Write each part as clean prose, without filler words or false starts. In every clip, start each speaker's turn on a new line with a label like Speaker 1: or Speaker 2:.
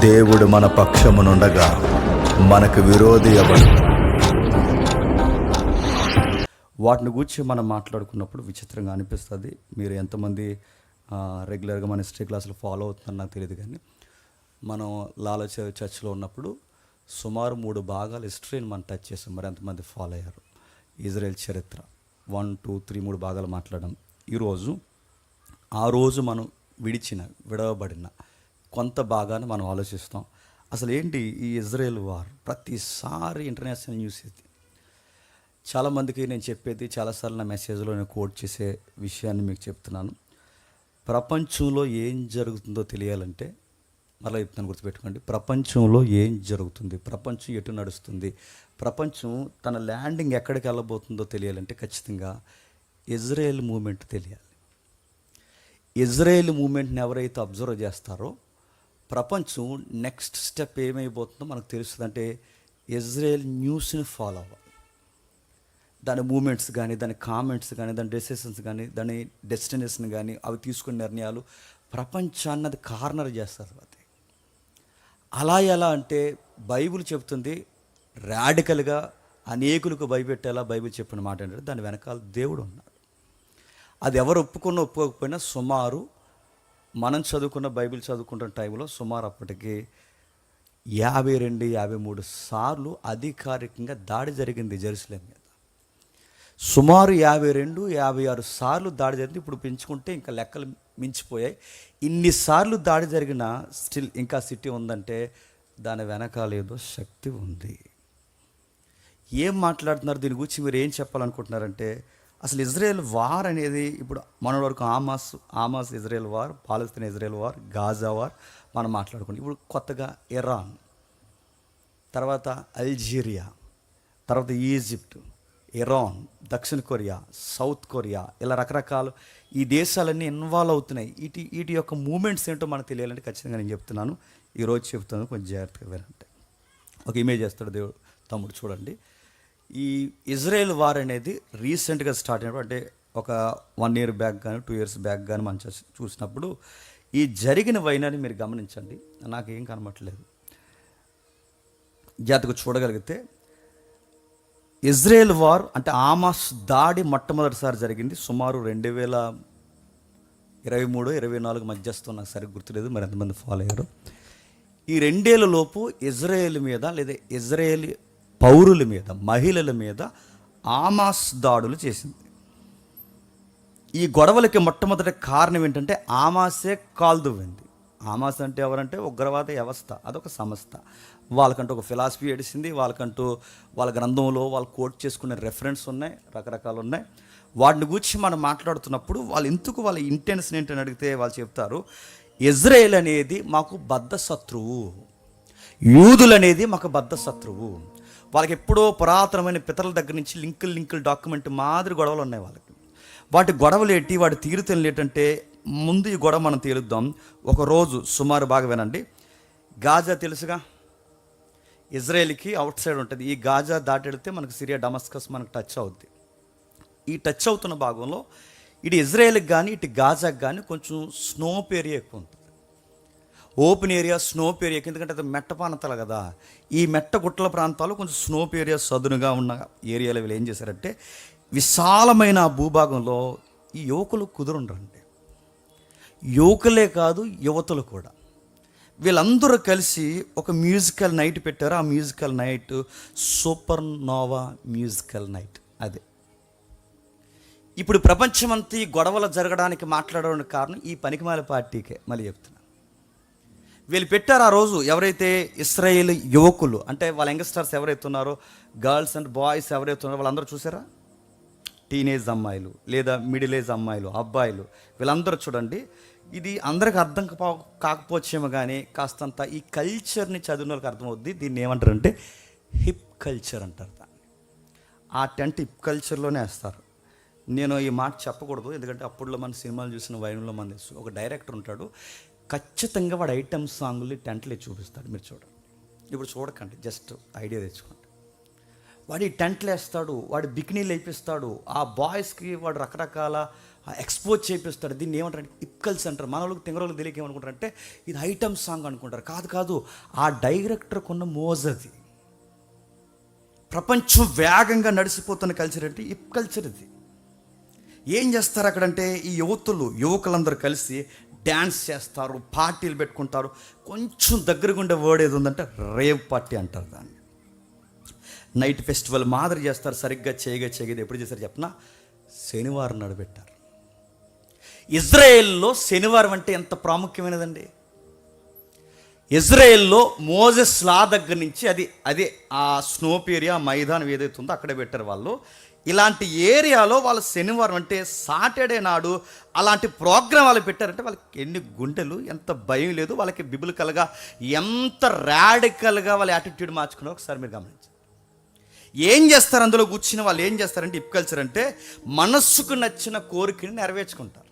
Speaker 1: దేవుడు మన పక్షమునుండగా మనకు విరోధి ఎవడు? వాటిని గురించి మనం మాట్లాడుకున్నప్పుడు విచిత్రంగా అనిపిస్తుంది. మీరు ఎంతమంది రెగ్యులర్గా మన హిస్టరీ క్లాసులు ఫాలో అవుతున్నారో నాకు తెలియదు, కానీ మనం లాలో చర్చ్లో ఉన్నప్పుడు సుమారు 3 భాగాలు హిస్టరీని మనం టచ్ చేసాం. మరి ఎంతమంది ఫాలో అయ్యారు? ఇజ్రాయెల్ చరిత్ర 1, 2, 3 3 భాగాలు మాట్లాడడం. ఈరోజు ఆ రోజు మనం విడవబడిన కొంత భాగాన్ని మనం ఆలోచిస్తాం. అసలు ఏంటి ఈ ఇజ్రాయెల్ వార్? ప్రతిసారి ఇంటర్నేషనల్ న్యూస్ ఇది. చాలామందికి నేను చెప్పేది, చాలాసార్లు నా మెసేజ్లో నేను కోట్ చేసే విషయాన్ని మీకు చెప్తున్నాను. ప్రపంచంలో ఏం జరుగుతుందో తెలియాలంటే మళ్ళీ చెప్తాను, గుర్తుపెట్టుకోండి. ప్రపంచంలో ఏం జరుగుతుంది, ప్రపంచం ఎటు నడుస్తుంది, ప్రపంచం తన ల్యాండింగ్ ఎక్కడికి వెళ్ళబోతుందో తెలియాలంటే ఖచ్చితంగా ఇజ్రాయెల్ మూమెంట్ తెలియాలి. ఇజ్రాయెల్ మూమెంట్ని ఎవరైతే అబ్జర్వ్ చేస్తారో ప్రపంచం నెక్స్ట్ స్టెప్ ఏమైపోతుందో మనకు తెలుస్తుంది. అంటే ఇజ్రాయెల్ న్యూస్ని ఫాలో అవ్వాలి. దాని మూమెంట్స్ కానీ, దాని కామెంట్స్ కానీ, దాని డెసిషన్స్ కానీ, దాని డెస్టినేషన్ కానీ, అవి తీసుకునే నిర్ణయాలు ప్రపంచాన్ని అది కార్నర్ చేస్తారు. అది అలా ఎలా అంటే బైబిల్ చెప్తుంది, రాడికల్గా అనేకులకు భయపెట్టేలా బైబిల్ చెప్పిన మాట ఏంటంటే దాని వెనకాల దేవుడు ఉన్నాడు. అది ఎవరు ఒప్పుకోకపోయినా సుమారు మనం చదువుకున్న బైబిల్ చదువుకుంటున్న టైంలో సుమారు అప్పటికి 52-53 సార్లు అధికారికంగా దాడి జరిగింది జెరూసలేం మీద. సుమారు 52-56 సార్లు దాడి జరిగింది. ఇప్పుడు పెంచుకుంటే ఇంకా లెక్కలు మించిపోయాయి. ఇన్నిసార్లు దాడి జరిగిన స్టిల్ ఇంకా సిటీ ఉందంటే దాని వెనకాల ఏదో శక్తి ఉంది. ఏం మాట్లాడుతున్నారు దీని గురించి? మీరు ఏం చెప్పాలనుకుంటున్నారంటే అసలు ఇజ్రాయెల్ వార్ అనేది ఇప్పుడు మన వరకు ఆమాస్ ఇజ్రాయెల్ వార్, పాలస్తీనా ఇజ్రాయెల్ వార్, గాజా వార్ మనం మాట్లాడుకుంటాం. ఇప్పుడు కొత్తగా ఇరాన్, తర్వాత అల్జీరియా, తర్వాత ఈజిప్ట్, ఇరాన్, దక్షిణ కొరియా, సౌత్ కొరియా, ఇలా రకరకాలు ఈ దేశాలన్నీ ఇన్వాల్వ్ అవుతున్నాయి. వీటి యొక్క మూమెంట్స్ ఏంటో మనకు తెలియాలంటే ఖచ్చితంగా నేను చెప్తున్నాను. ఈరోజు చెప్తున్నాను, కొంచెం జాగ్రత్తగా వినండి. ఒక ఇమేజ్ చేస్తాడు దేవుడు తమ్ముడు, చూడండి. ఈ ఇజ్రాయెల్ వార్ అనేది రీసెంట్గా స్టార్ట్ అయినప్పుడు, అంటే ఒక 1 year బ్యాక్ కానీ 2 years బ్యాక్ కానీ మనం చూసినప్పుడు ఈ జరిగిన వైనాన్ని మీరు గమనించండి. నాకేం కనబట్టలేదు, జాగ్రత్తగా చూడగలిగితే ఇజ్రాయెల్ వార్ అంటే ఆమాస్ దాడి మొట్టమొదటిసారి జరిగింది సుమారు 2023-24 మధ్యస్థం. నాకు సరిగ్గా గుర్తులేదు, మరి ఎంతమంది ఫాలో అయ్యారు. ఈ 2 ఏళ్ల లోపు ఇజ్రాయెల్ మీద లేదా ఇజ్రాయేల్ పౌరుల మీద, మహిళల మీద ఆమాస్ దాడులు చేసింది. ఈ గొడవలకి మొట్టమొదటి కారణం ఏంటంటే ఆమాసే కాల్దువింది. ఆమాస్ అంటే ఎవరంటే ఉగ్రవాద వ్యవస్థ, అదొక సంస్థ. వాళ్ళకంటూ ఒక ఫిలాసఫీ ఏడిసింది, వాళ్ళకంటూ వాళ్ళ గ్రంథంలో వాళ్ళు కోట్ చేసుకునే రెఫరెన్స్ ఉన్నాయి, రకరకాలు ఉన్నాయి. వాటిని గురించి మనం మాట్లాడుతున్నప్పుడు వాళ్ళ ఇంటెన్షన్ ఏంటని అడిగితే వాళ్ళు చెప్తారు, ఇజ్రాయెల్ అనేది మాకు బద్ధ శత్రువు, యూదులు అనేది మాకు బద్ధ శత్రువు. వాళ్ళకి ఎప్పుడో పురాతనమైన పితరుల దగ్గర నుంచి లింకుల్ డాక్యుమెంట్ మాదిరి గొడవలు ఉన్నాయి వాళ్ళకి. వాటి గొడవలు ఏంటి, వాటి తీరుతెన్నులు ఏంటంటే ముందు ఈ గొడవ మనం తేలుద్దాం. ఒకరోజు సుమారు బాగా వినండి. గాజా తెలుసుగా, ఇజ్రాయెల్కి అవుట్ సైడ్ ఉంటుంది. ఈ గాజా దాటెడితే మనకు సిరియా డమస్కస్ మనకు టచ్ అవుద్ది. ఈ టచ్ అవుతున్న భాగంలో ఇటు ఇజ్రాయెల్కి కానీ ఇటు గాజాకి కానీ కొంచెం స్నోప్ ఏరియా ఎక్కువ ఉంటుంది. ఓపెన్ ఏరియా, స్నోప్ ఏరియా, ఎందుకంటే అది మెట్ట ప్రాంతాలు కదా. ఈ మెట్ట గుట్టల ప్రాంతాలు కొంచెం స్నోప్ ఏరియా సదునుగా ఉన్న ఏరియాలో వీళ్ళు ఏం చేశారంటే విశాలమైన భూభాగంలో ఈ యువకులు కుదురుండ్రండి. యువకులే కాదు, యువతులు కూడా. వీళ్ళందరూ కలిసి ఒక మ్యూజికల్ నైట్ పెట్టారు. ఆ musical night supernova musical night. అదే ఇప్పుడు ప్రపంచమంతా ఈ గొడవలు జరగడానికి మాట్లాడడానికి కారణం ఈ పనికిమాల పార్టీకే. మళ్ళీ చెప్తున్నా, వీళ్ళు పెట్టారు ఆ రోజు. ఎవరైతే ఇశ్రాయేల్ యువకులు అంటే వాళ్ళ యంగ్స్టర్స్ ఎవరైతే ఉన్నారో, గర్ల్స్ అండ్ బాయ్స్ ఎవరైతే ఉన్నారో వాళ్ళందరూ చూసారా, టీనేజ్ అమ్మాయిలు లేదా మిడిల్ ఏజ్ అమ్మాయిలు, అబ్బాయిలు, వీళ్ళందరూ చూడండి. ఇది అందరికి అర్థం కాకపోవచ్చేమో కానీ కాస్తంత ఈ కల్చర్ని చదివిన వాళ్ళకి అర్థమవుద్ది. దీన్ని ఏమంటారంటే హిప్ కల్చర్ అంటారు దాన్ని. ఆ టెంట్ హిప్ కల్చర్లోనే వేస్తారు. నేను ఈ మాట చెప్పకూడదు, ఎందుకంటే అప్పుడులో మన సినిమాలు చూసిన వైనంలో మన తెలుసు. ఒక డైరెక్టర్ ఉంటాడు, ఖచ్చితంగా వాడు ఐటమ్ సాంగులు టెంట్లో చూపిస్తాడు. మీరు చూడండి, ఇప్పుడు చూడకండి, జస్ట్ ఐడియా తెచ్చుకోండి. వాడు ఈ టెంట్లు వేస్తాడు, వాడు బికినీలు వేపిస్తాడు. ఆ బాయ్స్కి వాడు రకరకాల ఎక్స్పోజ్ చేపిస్తాడు. దీన్ని ఏమంటారు, ఇప్కల్స్ అంటారు. మన వాళ్ళకి తెంగరోళ్ళకి తెలియక ఏమనుకుంటారంటే ఇది ఐటమ్ సాంగ్ అనుకుంటారు. కాదు కాదు, ఆ డైరెక్టర్కి ఉన్న మోజది. ప్రపంచం వేగంగా నడిచిపోతున్న కల్చర్ అంటే ఇప్ కల్చర్ ఇది. ఏం చేస్తారు అక్కడంటే ఈ యువకులందరూ కలిసి డ్యాన్స్ చేస్తారు, పార్టీలు పెట్టుకుంటారు. కొంచెం దగ్గరగా ఉండే వర్డ్ ఏది ఉందంటే రేవ్ పార్టీ అంటారు దాన్ని. నైట్ ఫెస్టివల్ మాదిరి చేస్తారు. సరిగ్గా చేయగేది ఎప్పుడు చేశారు చెప్పిన, శనివారం నడిపెట్టారు. ఇజ్రాయెల్లో శనివారం అంటే ఎంత ప్రాముఖ్యమైనదండి. ఇజ్రాయెల్లో మోజెస్ లా దగ్గర నుంచి అదే ఆ స్నోప్ ఏరియా, మైదానం ఏదైతే ఉందో అక్కడే పెట్టారు వాళ్ళు. ఇలాంటి ఏరియాలో వాళ్ళు శనివారం అంటే సాటర్డే నాడు అలాంటి ప్రోగ్రాం వాళ్ళు పెట్టారంటే వాళ్ళకి ఎన్ని గుండెలు, ఎంత భయం లేదు వాళ్ళకి. బిబిలికల్గా ఎంత రాడికల్గా వాళ్ళ యాటిట్యూడ్ మార్చుకున్నారో ఒకసారి మీరు గమనించండి. ఏం చేస్తారు అందులో కూర్చుని వాళ్ళు, ఏం చేస్తారంటే ఇప్ కల్చర్ అంటే మనస్సుకు నచ్చిన కోరికని నెరవేర్చుకుంటారు.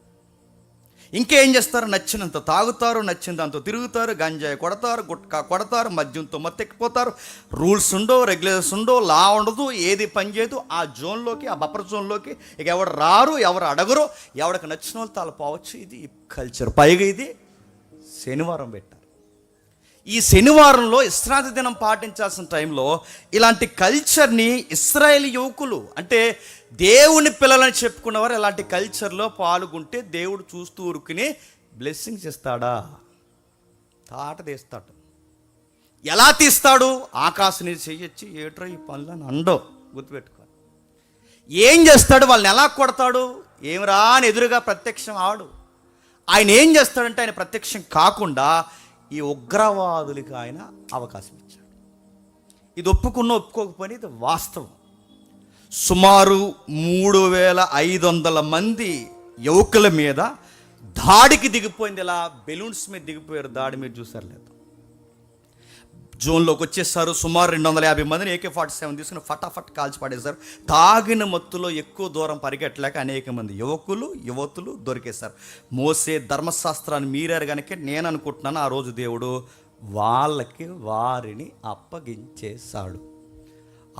Speaker 1: ఇంకేం చేస్తారు, నచ్చినంత తాగుతారు, నచ్చిన దాంతో తిరుగుతారు, గంజాయి కొడతారు, గుట్కా కొడతారు, మద్యంతో మత్తెక్కిపోతారు. రూల్స్ ఉండవు, రెగ్యులేషన్స్ ఉండవు, లా ఉండదు, ఏది పనిచేయదు. ఆ జోన్లోకి, ఆ బఫర్ జోన్లోకి ఇక ఎవరు రారు, ఎవరు అడగరు, ఎవరికి నచ్చిన వాళ్ళు తాను పోవచ్చు. ఇది కల్చర్. పైగా ఇది శనివారం పెట్టారు. ఈ శనివారంలో విశ్రాంతి దినం పాటించాల్సిన టైంలో ఇలాంటి కల్చర్ని ఇశ్రాయేలు యువకులు అంటే దేవుని పిల్లలని చెప్పుకున్నవారు ఇలాంటి కల్చర్లో పాల్గొంటే దేవుడు చూస్తూ ఊరుకుని బ్లెస్సింగ్స్ ఇస్తాడా? తాట తీస్తాడు. ఎలా తీస్తాడు? ఆకాశని చెయ్యొచ్చి ఏట్రా ఈ పనులను అండో గుర్తుపెట్టుకో. ఏం చేస్తాడు? వాళ్ళని ఎలా కొడతాడు? ఏమిరా అని ఎదురుగా ప్రత్యక్షం ఆడు. ఆయన ఏం చేస్తాడంటే ఆయన ప్రత్యక్షం కాకుండా ఈ ఉగ్రవాదులకి ఆయన అవకాశం ఇచ్చాడు. ఇది ఒప్పుకోకపోయినా ఇది వాస్తవం. సుమారు 3500 మంది యువకుల మీద దాడికి దిగిపోయింది. ఇలా బెలూన్స్ మీద దిగిపోయారు. దాడి మీరు చూసారు లేదు? జోన్లోకి వచ్చేసారు. సుమారు 250 మందిని AK-47 తీసుకుని ఫటాఫట్ కాల్చి పడేశారు. తాగిన మత్తులో ఎక్కువ దూరం పరిగెట్టలేక అనేక మంది యువతులు దొరికేశారు. మోసే ధర్మశాస్త్రాన్ని మీరారు కనుక నేను అనుకుంటున్నాను ఆ రోజు దేవుడు వారిని అప్పగించేశాడు.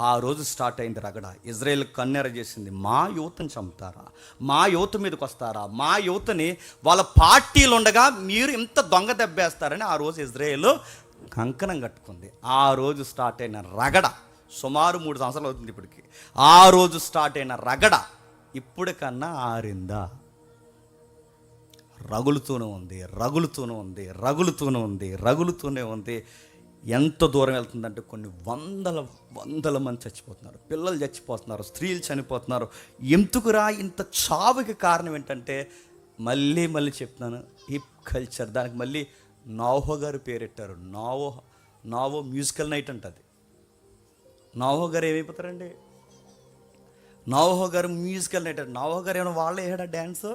Speaker 1: ఆ రోజు స్టార్ట్ అయింది రగడ. ఇజ్రాయెల్ కన్నెర చేసింది, మా యువతని చంపుతారా, మా యువత మీదకి వస్తారా, మా యువతని వాళ్ళ పార్టీలు ఉండగా మీరు ఇంత దొంగ దెబ్బేస్తారని ఆ రోజు ఇజ్రాయెల్ కంకణం కట్టుకుంది. ఆ రోజు స్టార్ట్ అయిన రగడ సుమారు 3 సంవత్సరాలు అవుతుంది ఇప్పటికి. ఆ రోజు స్టార్ట్ అయిన రగడ ఇప్పటికన్నా ఆరిందా? రగులుతూనే ఉంది. ఎంత దూరం వెళ్తుందంటే కొన్ని వందల మంది చచ్చిపోతున్నారు, పిల్లలు చచ్చిపోతున్నారు, స్త్రీలు చనిపోతున్నారు. ఎందుకురా ఇంత చావుకి కారణం ఏంటంటే మళ్ళీ చెప్తున్నాను, హిప్ కల్చర్. దానికి మళ్ళీ నావో గారు పేరెట్టారు. నావో మ్యూజికల్ నైట్ అంటది. నావో గారు ఏమైపోతారండి? నావో గారు మ్యూజికల్ నైట్. నావో గారు ఏమైనా వాళ్ళే ఏడా డ్యాన్స్?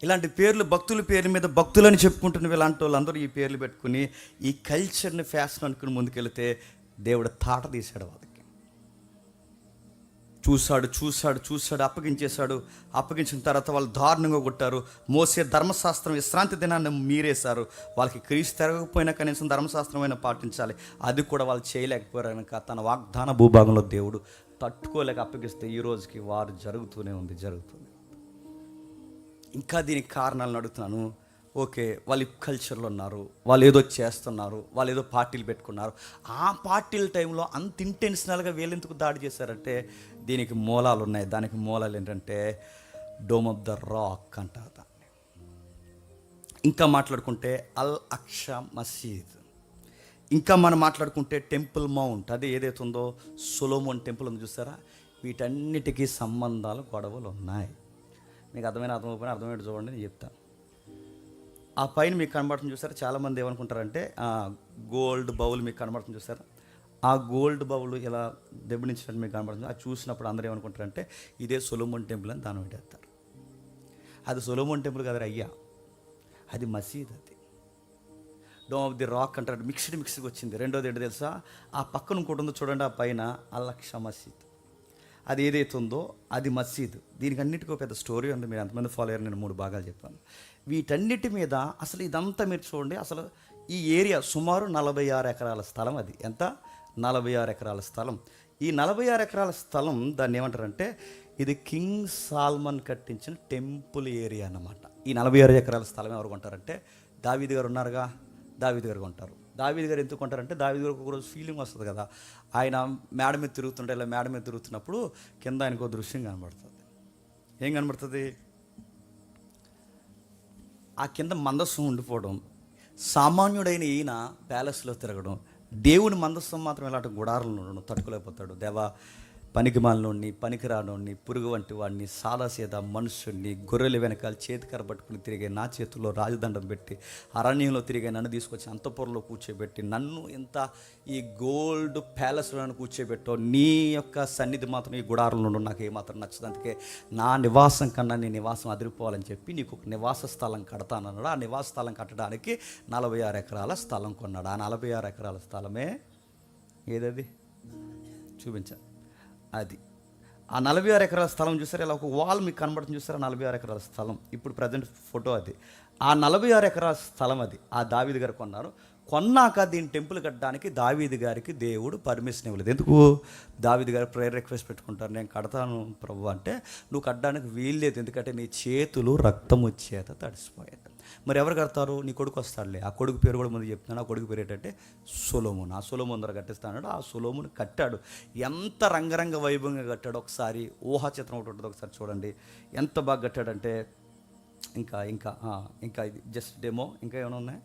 Speaker 1: ఇలాంటి పేర్లు భక్తుల పేరు మీద భక్తులని చెప్పుకుంటున్న ఇలాంటి వాళ్ళందరూ ఈ పేర్లు పెట్టుకుని ఈ కల్చర్ని ఫ్యాషన్ అనుకుని ముందుకెళ్తే దేవుడు తాట తీశాడు. వాళ్ళకి చూశాడు, అప్పగించిన తర్వాత వాళ్ళు దారుణంగా కొట్టారు. మోసే ధర్మశాస్త్రం విశ్రాంతి దినాన్ని మీరేశారు. వాళ్ళకి క్రీస్తు తిరగకపోయినా కనీసం ధర్మశాస్త్రమైనా పాటించాలి, అది కూడా వాళ్ళు చేయలేకపోయారు కనుక తన వాగ్దాన భూభాగంలో దేవుడు తట్టుకోలేక అప్పగిస్తే ఈ రోజుకి వారు జరుగుతూనే ఉంది. ఇంకా దీనికి కారణాలను అడుగుతున్నాను. ఓకే, వాళ్ళు కల్చర్లో ఉన్నారు, వాళ్ళు ఏదో చేస్తున్నారు, వాళ్ళు ఏదో పార్టీలు పెట్టుకున్నారు. ఆ పార్టీల టైంలో అంత ఇంటెన్షనల్గా వీళ్ళెందుకు దాడి చేశారంటే దీనికి మూలాలు ఉన్నాయి. దానికి మూలాలు ఏంటంటే డోమ్ ఆఫ్ ద రాక్ అంటారు దాన్ని. ఇంకా మాట్లాడుకుంటే అల్ అక్షా మసీద్. ఇంకా మనం మాట్లాడుకుంటే టెంపుల్ మౌంట్, అది ఏదైతే ఉందో సొలొమోన్ టెంపుల్ ఉంది చూసారా. వీటన్నిటికీ సంబంధాలు, గొడవలు ఉన్నాయి. మీకు అర్థమైపోయినా అర్థమయ్యేది చూడండి, నేను చెప్తాను. ఆ పైన మీకు కనబడుతుంది చూసారా, చాలామంది ఏమనుకుంటారంటే గోల్డ్ బౌల్ మీకు కనబడుతుంది చూసారా. ఆ గోల్డ్ బౌల్ ఇలా దెబ్బనించినట్టు మీకు కనబడుతుంది. అది చూసినప్పుడు అందరూ ఏమనుకుంటారంటే ఇదే సొలొమోన్ టెంపుల్ అని దానం పెట్టేస్తారు. అది సొలొమోన్ టెంపుల్ కదా అయ్యా, అది మసీద్. అది డోమ్ ఆఫ్ ది రాక్ అంటారు. మిక్స్డ్గా వచ్చింది. రెండోది ఏంటో తెలుసా, ఆ పక్కన ఇంకోటి ఉందో చూడండి, ఆ పైన అల్-అక్షా మసీద్. అది ఏదైతే ఉందో అది మసీద్. దీనికి అన్నిటికీ పెద్ద స్టోరీ ఉంది. మీరు ఎంతమంది ఫాలో అయ్యారు? నేను 3 భాగాలు చెప్పాను. వీటన్నిటి మీద అసలు ఇదంతా మీరు చూడండి. అసలు ఈ ఏరియా సుమారు 46 ఎకరాల స్థలం. అది ఎంత? 46 ఎకరాల స్థలం. ఈ 46 ఎకరాల స్థలం దాన్ని ఏమంటారంటే ఇది కింగ్ సాల్మన్ కట్టించిన టెంపుల్ ఏరియా అన్నమాట. ఈ 46 ఎకరాల స్థలం ఎవరు కొంటారంటే దావీదు గారు ఉన్నారుగా, దావీదు గారు కొంటారు. దావీదు గారు ఎందుకు కొంటారంటే దావీదు గారికి ఒకరోజు ఫీలింగ్ వస్తుంది కదా, ఆయన మేడ మీద తిరుగుతుంటే ఇలా మేడ మీద తిరుగుతున్నప్పుడు కింద ఆయనకు దృశ్యం కనబడుతుంది. ఏం కనబడుతుంది? ఆ కింద మందస్సం ఉండిపోవడం, సామాన్యుడైన ఈయన ప్యాలెస్లో తిరగడం, దేవుని మందస్సం మాత్రం ఇలాంటి గుడారంలో ఉండడం తట్టుకోలేకపోతాడు. దేవా, పనికిమాలినోడిని, పనికిరానోడిని, పురుగు వంటి వాడిని, సాదాసీదా మనుషుడిని, గొర్రెల వెనకాల చేతికర పట్టుకుని తిరిగే నా చేతుల్లో రాజదండం పెట్టి అరణ్యంలో తిరిగే నన్ను తీసుకొచ్చి అంతఃపురంలో కూర్చోబెట్టి నన్ను ఇంత ఈ గోల్డ్ ప్యాలెస్లో కూర్చోబెట్టో, నీ యొక్క సన్నిధి మాత్రం ఈ గుడారంలో ఉండడం నాకు ఏమాత్రం నచ్చదు. అందుకే నా నివాసం కన్నా నీ నివాసం అదిరిపోవాలని చెప్పి నీకు ఒక నివాస స్థలం కడతానన్నాడు. ఆ నివాస స్థలం కట్టడానికి 46 ఎకరాల స్థలం కొన్నాడు. ఆ 46 ఎకరాల స్థలమే ఏదది చూపించాను. అది ఆ 46 ఎకరాల స్థలం చూసారా, ఇలా ఒక వాల్ మీకు కనబడుతుంది చూసారా, 46 ఎకరాల స్థలం. ఇప్పుడు ప్రజెంట్ ఫోటో అది. ఆ 46 ఎకరాల స్థలం అది ఆ దావీదు గారు కొన్నారు. కొన్నాక దీన్ని టెంపుల్ కట్టడానికి దావీదు గారికి దేవుడు పర్మిషన్ ఇవ్వలేదు. ఎందుకు? దావీదు గారు ప్రేయర్ రిక్వెస్ట్ పెట్టుకుంటారు, నేను కడతాను ప్రభు అంటే, నువ్వు కట్టడానికి వీల్లేదు, ఎందుకంటే నీ చేతులు రక్తము చేత తడిసిపోయాయి. మరి ఎవరు కడతారు? నీ కొడుకు వస్తాడులే. ఆ కొడుకు పేరు కూడా ముందు చెప్తున్నాను. ఆ కొడుకు పేరు ఏంటంటే సొలొమోను. ఆ సొలొమోను ధర కట్టిస్తాడు. ఆ సొలొమోను కట్టాడు. ఎంత రంగరంగ వైభవంగా కట్టాడు. ఒకసారి ఊహా చిత్రం ఒకటి ఉంటుంది, ఒకసారి చూడండి ఎంత బాగా కట్టాడంటే. ఇంకా ఇంకా ఇంకా ఇది జస్ట్ డెమో. ఇంకా ఏమైనా ఉన్నాయి?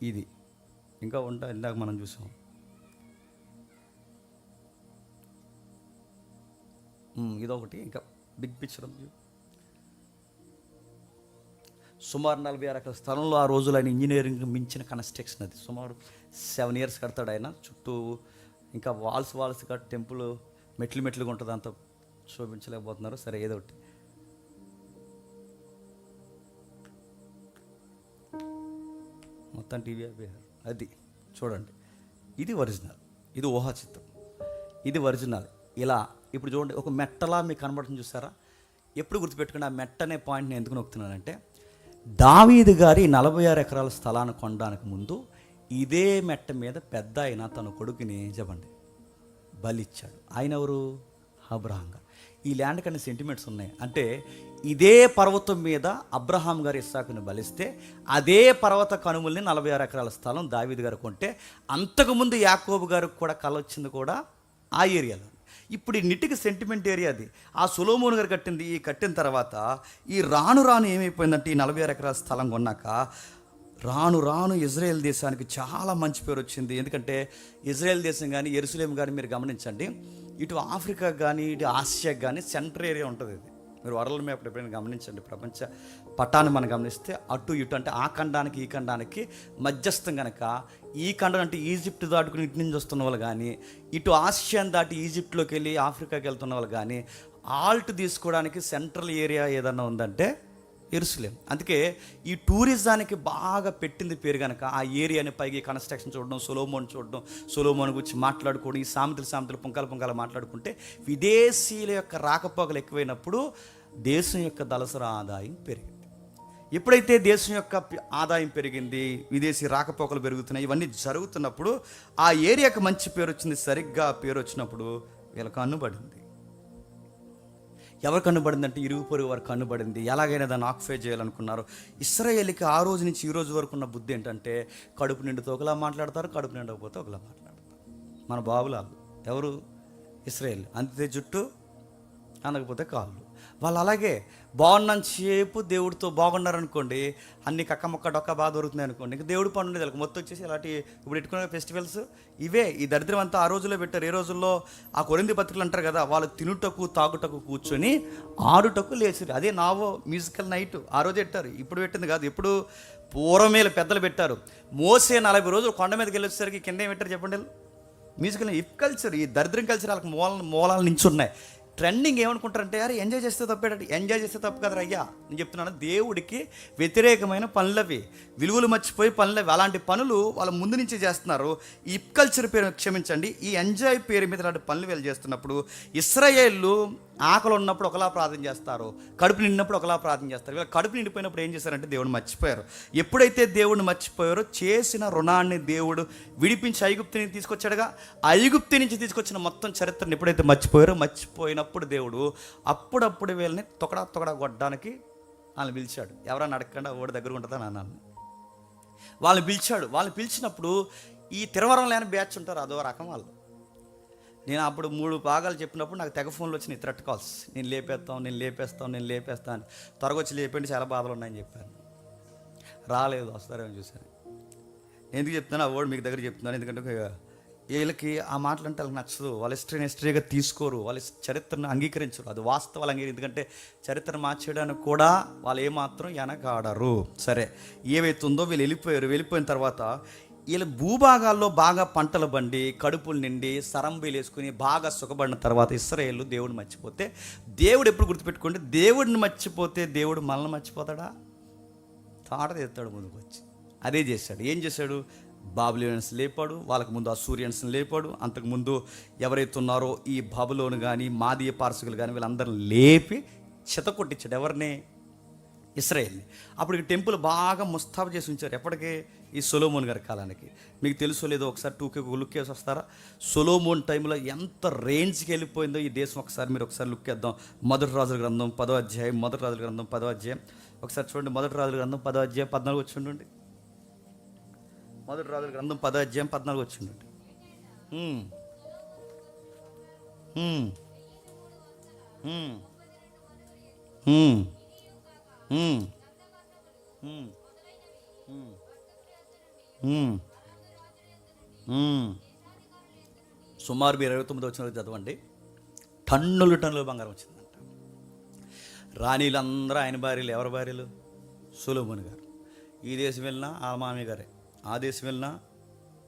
Speaker 1: ఇది ఇంకా ఉంటా, ఇందాక మనం చూసాం. ఇదొకటి. ఇంకా బిగ్ పిక్చర్ ఉంది. సుమారు 46 ఎకరాల స్థలంలో ఆ రోజులు ఆయన ఇంజనీరింగ్ మించిన కన్స్ట్రక్షన్ అది. సుమారు 7 years కడతాడు ఆయన. చుట్టూ ఇంకా వాల్స్ కట్టి టెంపుల్ మెట్లుగా ఉంటుంది, అంత చూపించలేకపోతున్నారు. సరే ఏదో ఒకటి. మొత్తం టీవీ అయిపోయారు. అది చూడండి, ఇది ఒరిజినల్, ఇది ఊహా చిత్రం, ఇది ఒరిజినల్. ఇలా ఇప్పుడు చూడండి, ఒక మెట్టలా మీకు కనబడుతుంది చూసారా. ఎప్పుడు గుర్తుపెట్టుకోండి, ఆ మెట్ట అనే పాయింట్ నేను ఎందుకు నొక్కుతున్నానంటే, దావీదు గారి 46 ఎకరాల స్థలాన్ని కొనడానికి ముందు ఇదే మెట్ట మీద పెద్ద ఆయన తన కొడుకుని చెప్పండి బలిచ్చాడు. ఆయన ఎవరు? అబ్రహాం గారు. ఈ ల్యాండ్ కన్నా సెంటిమెంట్స్ ఉన్నాయి. అంటే ఇదే పర్వతం మీద అబ్రహాం గారు ఇస్సాకుని బలిస్తే అదే పర్వత కనుమల్ని 46 ఎకరాల స్థలం దావీదు గారు కొంటే, అంతకుముందు యాకోబు గారికి కూడా కల వచ్చింది కూడా ఆ ఏరియాలో. ఇప్పుడు ఈ నిటికి సెంటిమెంట్ ఏరియా అది. ఆ సొలొమోను గారు కట్టింది. ఈ కట్టిన తర్వాత ఈ రాను ఏమైపోయిందంటే, ఈ 46 ఎకరాల స్థలం కొన్నాక రాను ఇజ్రాయెల్ దేశానికి చాలా మంచి పేరు వచ్చింది. ఎందుకంటే ఇజ్రాయెల్ దేశం కానీ యెరూషలేం కానీ మీరు గమనించండి, ఇటు ఆఫ్రికా కానీ ఇటు ఆసియాకి కానీ సెంటర్ ఏరియా ఉంటుంది. ఇది మీరు వరల్డ్ మ్యాప్ ఎప్పుడైనా గమనించండి, ప్రపంచ పటాన్ని మనం గమనిస్తే అటు ఇటు అంటే ఆ ఖండానికి ఈ ఖండానికి మధ్యస్థం కనుక, ఈ ఖండం అంటే ఈజిప్ట్ దాటుకుని ఇటు నుంచి వస్తున్న వాళ్ళు కానీ, ఇటు ఆసియాని దాటి ఈజిప్ట్లోకి వెళ్ళి ఆఫ్రికాకి వెళ్తున్న వాళ్ళు కానీ, ఆల్ట్ తీసుకోవడానికి సెంట్రల్ ఏరియా ఏదన్నా ఉందంటే యెరూషలేం. అందుకే ఈ టూరిజానికి బాగా పెట్టింది పేరు కనుక ఆ ఏరియాని పైకి కన్స్ట్రక్షన్ చూడడం, సొలొమోను గురించి మాట్లాడుకోవడం, ఈ సామెతలు పుంకాలు మాట్లాడుకుంటే విదేశీయుల యొక్క రాకపోకలు ఎక్కువైనప్పుడు దేశం యొక్క దళసరి ఆదాయం పెరిగింది. ఎప్పుడైతే దేశం యొక్క ఆదాయం పెరిగింది, విదేశీ రాకపోకలు పెరుగుతున్నాయి, ఇవన్నీ జరుగుతున్నప్పుడు ఆ ఏరియాకి మంచి పేరు వచ్చింది. సరిగ్గా పేరు వచ్చినప్పుడు వీళ్ళకి కన్నుబడింది. ఎవరు కన్నుబడిందంటే ఇరుగు పొరుగు వారు కన్నుబడింది. ఎలాగైనా దాన్ని ఆక్యుపై చేయాలనుకున్నారు. ఇశ్రాయేలుకి ఆ రోజు నుంచి ఈ రోజు వరకు ఉన్న బుద్ధి ఏంటంటే, కడుపు నిండితో ఒకలా మాట్లాడతారు, కడుపు నిండకపోతే ఒకలా మాట్లాడతారు. మన బాబులాలు ఎవరు? ఇశ్రాయేల్. అంతే జుట్టు, అనకపోతే కాళ్ళు. వాళ్ళు అలాగే బాగున్నంతసేపు దేవుడితో బాగున్నారనుకోండి, అన్ని కక్కమొక్క డొక్క బాగా దొరుకుతున్నాయి అనుకోండి, ఇంకా దేవుడి పని ఉండేది వాళ్ళకి. మొత్తం వచ్చేసి ఇలాంటి ఇప్పుడు పెట్టుకునే ఫెస్టివల్స్ ఇవే. ఈ దరిద్రం అంతా ఆ రోజుల్లో పెట్టారు. ఏ రోజుల్లో ఆ కొరింథీ పత్రికలు అంటారు కదా, వాళ్ళు తినుటకు తాగుటకు కూర్చొని ఆడుటకు లేచిరు. అదే నావో మ్యూజికల్ నైట్ ఆ రోజు పెట్టారు. ఇప్పుడు పెట్టింది కాదు, ఇప్పుడు పూర్వమేలు పెద్దలు పెట్టారు. మోసే 40 రోజులు కొండ మీదకి వెళ్ళేసరికి కింద ఏం పెట్టారు చెప్పండి? Musical if culture. ఈ దరిద్రం కల్చర్ వాళ్ళకి మూలాల నుంచి ఉన్నాయి. ట్రెండింగ్ ఏమనుకుంటారంటే, అరే ఎంజాయ్ చేస్తే తప్పేటట్టు. ఎంజాయ్ చేస్తే తప్పు కదరా అయ్యా, నేను చెప్తున్నాను. దేవుడికి వ్యతిరేకమైన పనులవి, విలువలు మర్చిపోయి పనులవి, అలాంటి పనులు వాళ్ళ ముందు నుంచి చేస్తున్నారు. ఈ కల్చర్ పేరు క్షమించండి, ఈ ఎంజాయ్ పేరు మీద ఇలాంటి పనులు వీళ్ళు చేస్తున్నప్పుడు ఇశ్రాయేలు ఆకలి ఉన్నప్పుడు ఒకలా ప్రార్థన చేస్తారు, కడుపు నిండినప్పుడు ఒకలా ప్రార్థన చేస్తారు. వీళ్ళు కడుపు నిండిపోయినప్పుడు ఏం చేశారంటే దేవుడిని మర్చిపోయారు. ఎప్పుడైతే దేవుడిని మర్చిపోయారో చేసిన రుణాన్ని దేవుడు విడిపించి ఐగుప్తు తీసుకొచ్చాడుగా, ఐగుప్తు నుంచి తీసుకొచ్చిన మొత్తం చరిత్రను ఎప్పుడైతే మర్చిపోయినప్పుడు దేవుడు అప్పుడప్పుడు వీళ్ళని తొకడా కొట్టడానికి వాళ్ళని పిలిచాడు. ఎవరన్నా అడగకుండా ఓడి దగ్గర ఉంటుందా నాన్న, వాళ్ళని పిలిచాడు. వాళ్ళని పిలిచినప్పుడు ఈ తిరవరం లేని బ్యాచ్ ఉంటారు, అదో రకం వాళ్ళు. నేను అప్పుడు 3 భాగాలు చెప్పినప్పుడు నాకు తెగ ఫోన్లు వచ్చినాయి, థ్రెట్ కాల్స్. నేను లేపేస్తాను అని. త్వరగా వచ్చి లేపండి, చాలా బాధలు ఉన్నాయని చెప్పాను. రాలేదు, వస్తారేమో చూశాను. ఎందుకు చెప్తాను ఆ వర్డ్ మీకు దగ్గర చెప్తున్నాను, ఎందుకంటే వీళ్ళకి ఆ మాటలు అంటే వాళ్ళకి నచ్చదు. వాళ్ళ హిస్టరీగా తీసుకోరు, వాళ్ళ చరిత్రను అంగీకరించరు, అది వాస్తవాలు ఎందుకంటే చరిత్ర మార్చేయడానికి కూడా వాళ్ళు ఏమాత్రం వెనకాడరు. సరే, ఏవైతుందో వీళ్ళు వెళ్ళిపోయిన తర్వాత వీళ్ళ భూభాగాల్లో బాగా పంటలు బండి, కడుపులు నిండి, సరంబీలు వేసుకుని బాగా సుఖపడిన తర్వాత ఇశ్రాయేలు దేవుడిని మర్చిపోతే, దేవుడు ఎప్పుడు గుర్తుపెట్టుకోండి, దేవుడిని మర్చిపోతే దేవుడు మనల్ని మర్చిపోతాడా? తాట తెస్తాడు ముందుకు వచ్చి. అదే చేశాడు. ఏం చేశాడు? బాబిలోనియన్స్ లేపాడు, వాళ్ళకు ముందు అసూరియన్స్ని లేపాడు. అంతకుముందు ఎవరైతే ఉన్నారో ఈ బబులోను కానీ మాదీయ పారసీకులు కానీ వీళ్ళందరిని లేపి చెతకొట్టించాడు. ఎవరిని? ఇశ్రాయేల్ని. అప్పుడు టెంపుల్ బాగా ముస్తాబు చేసి ఉంచారు. ఎప్పటికీ? ఈ సొలొమోన్ గారి కాలానికి. మీకు తెలుసో లేదో ఒకసారి 2K లుక్ వేసి వస్తారా? సొలొమోన్ టైంలో ఎంత రేంజ్కి వెళ్ళిపోయిందో ఈ దేశం మీరు ఒకసారి లుక్ వేద్దాం. మొదటి రాజుల గ్రంథం 10వ అధ్యాయం, ఒకసారి చూడండి. మొదటి రాజుల గ్రంథం 10వ అధ్యాయం 14 వచ్చి ఉండండి. మొదటి రాజుల గ్రంథం 10వ అధ్యాయం 14 వచ్చి ఉండండి. సుమారు 29 వచ్చిన చదవండి. టన్నులు బంగారం వచ్చిందంట. రాణీలందరూ ఆయన భార్యలు. ఎవరి భార్యలు? సొలొమోన్ గారు. ఈ దేశం వెళ్ళినా ఆ మామయ్య గారే, ఆ దేశం వెళ్ళినా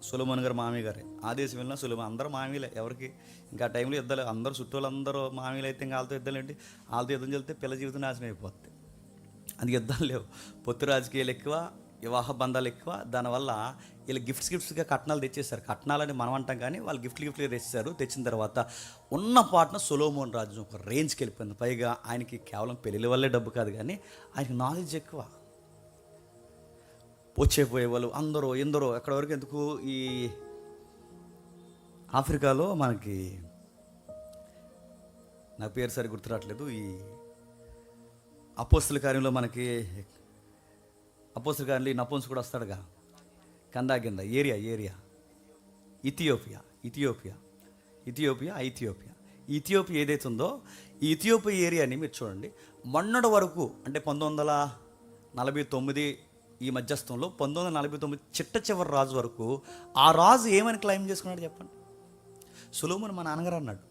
Speaker 1: సొలొమోన్ గారు మామయ్య గారే, ఆ దేశం వెళ్ళినా సొలొమోన్. అందరూ మామయ్యలే. ఎవరికి? ఇంకా ఆ టైంలో యుద్ధాలు, అందరూ చుట్టూలందరూ మామయ్యలు అయితే ఇంకా వాళ్ళతో యుద్ధాలు ఏంటి? వాళ్ళతో యుద్ధం చెల్తే పిల్ల జీవితం నాశనం అయిపోతుంది. అందుకే యుద్ధాలు లేవు. పొత్తు రాజకీయాలు ఎక్కువ, వివాహ బంధాలు ఎక్కువ. దానివల్ల వీళ్ళు గిఫ్ట్స్గా కట్నాలు తెచ్చేసారు. కట్నాలని మనం అంటాం కానీ వాళ్ళు గిఫ్ట్లుగా తెచ్చేసారు. తెచ్చిన తర్వాత ఉన్న పాటన సొలొమోన్ రాజు ఒక రేంజ్కి వెళ్ళిపోయింది. పైగా ఆయనకి కేవలం పెళ్ళిళ్ళ వల్లే డబ్బు కాదు కానీ ఆయనకి నాలెడ్జ్ ఎక్కువ. వచ్చేపోయే వాళ్ళు అందరూ ఎందరో ఎక్కడి వరకు ఎందుకు, ఈ ఆఫ్రికాలో మనకి, నా పేరు సరి గుర్తురావట్లేదు, ఈ అపోస్తుల కార్యంలో మనకి అపోస్తుల కార్యంలో ఈ నపుంసు కూడా వస్తాడుగా, కందా ఏరియా ఇథియోపియా ఏదైతే ఉందో ఈ ఇథియోపియా ఏరియాని మీరు చూడండి. మొన్నటి వరకు అంటే 1949 ఈ మధ్యస్థంలో 1949 చిట్ట చివరి రాజు వరకు ఆ రాజు ఏమని క్లెయిమ్ చేసుకున్నాడు చెప్పండి? సొలొమోన్ మా నాన్నగారు అన్నాడు.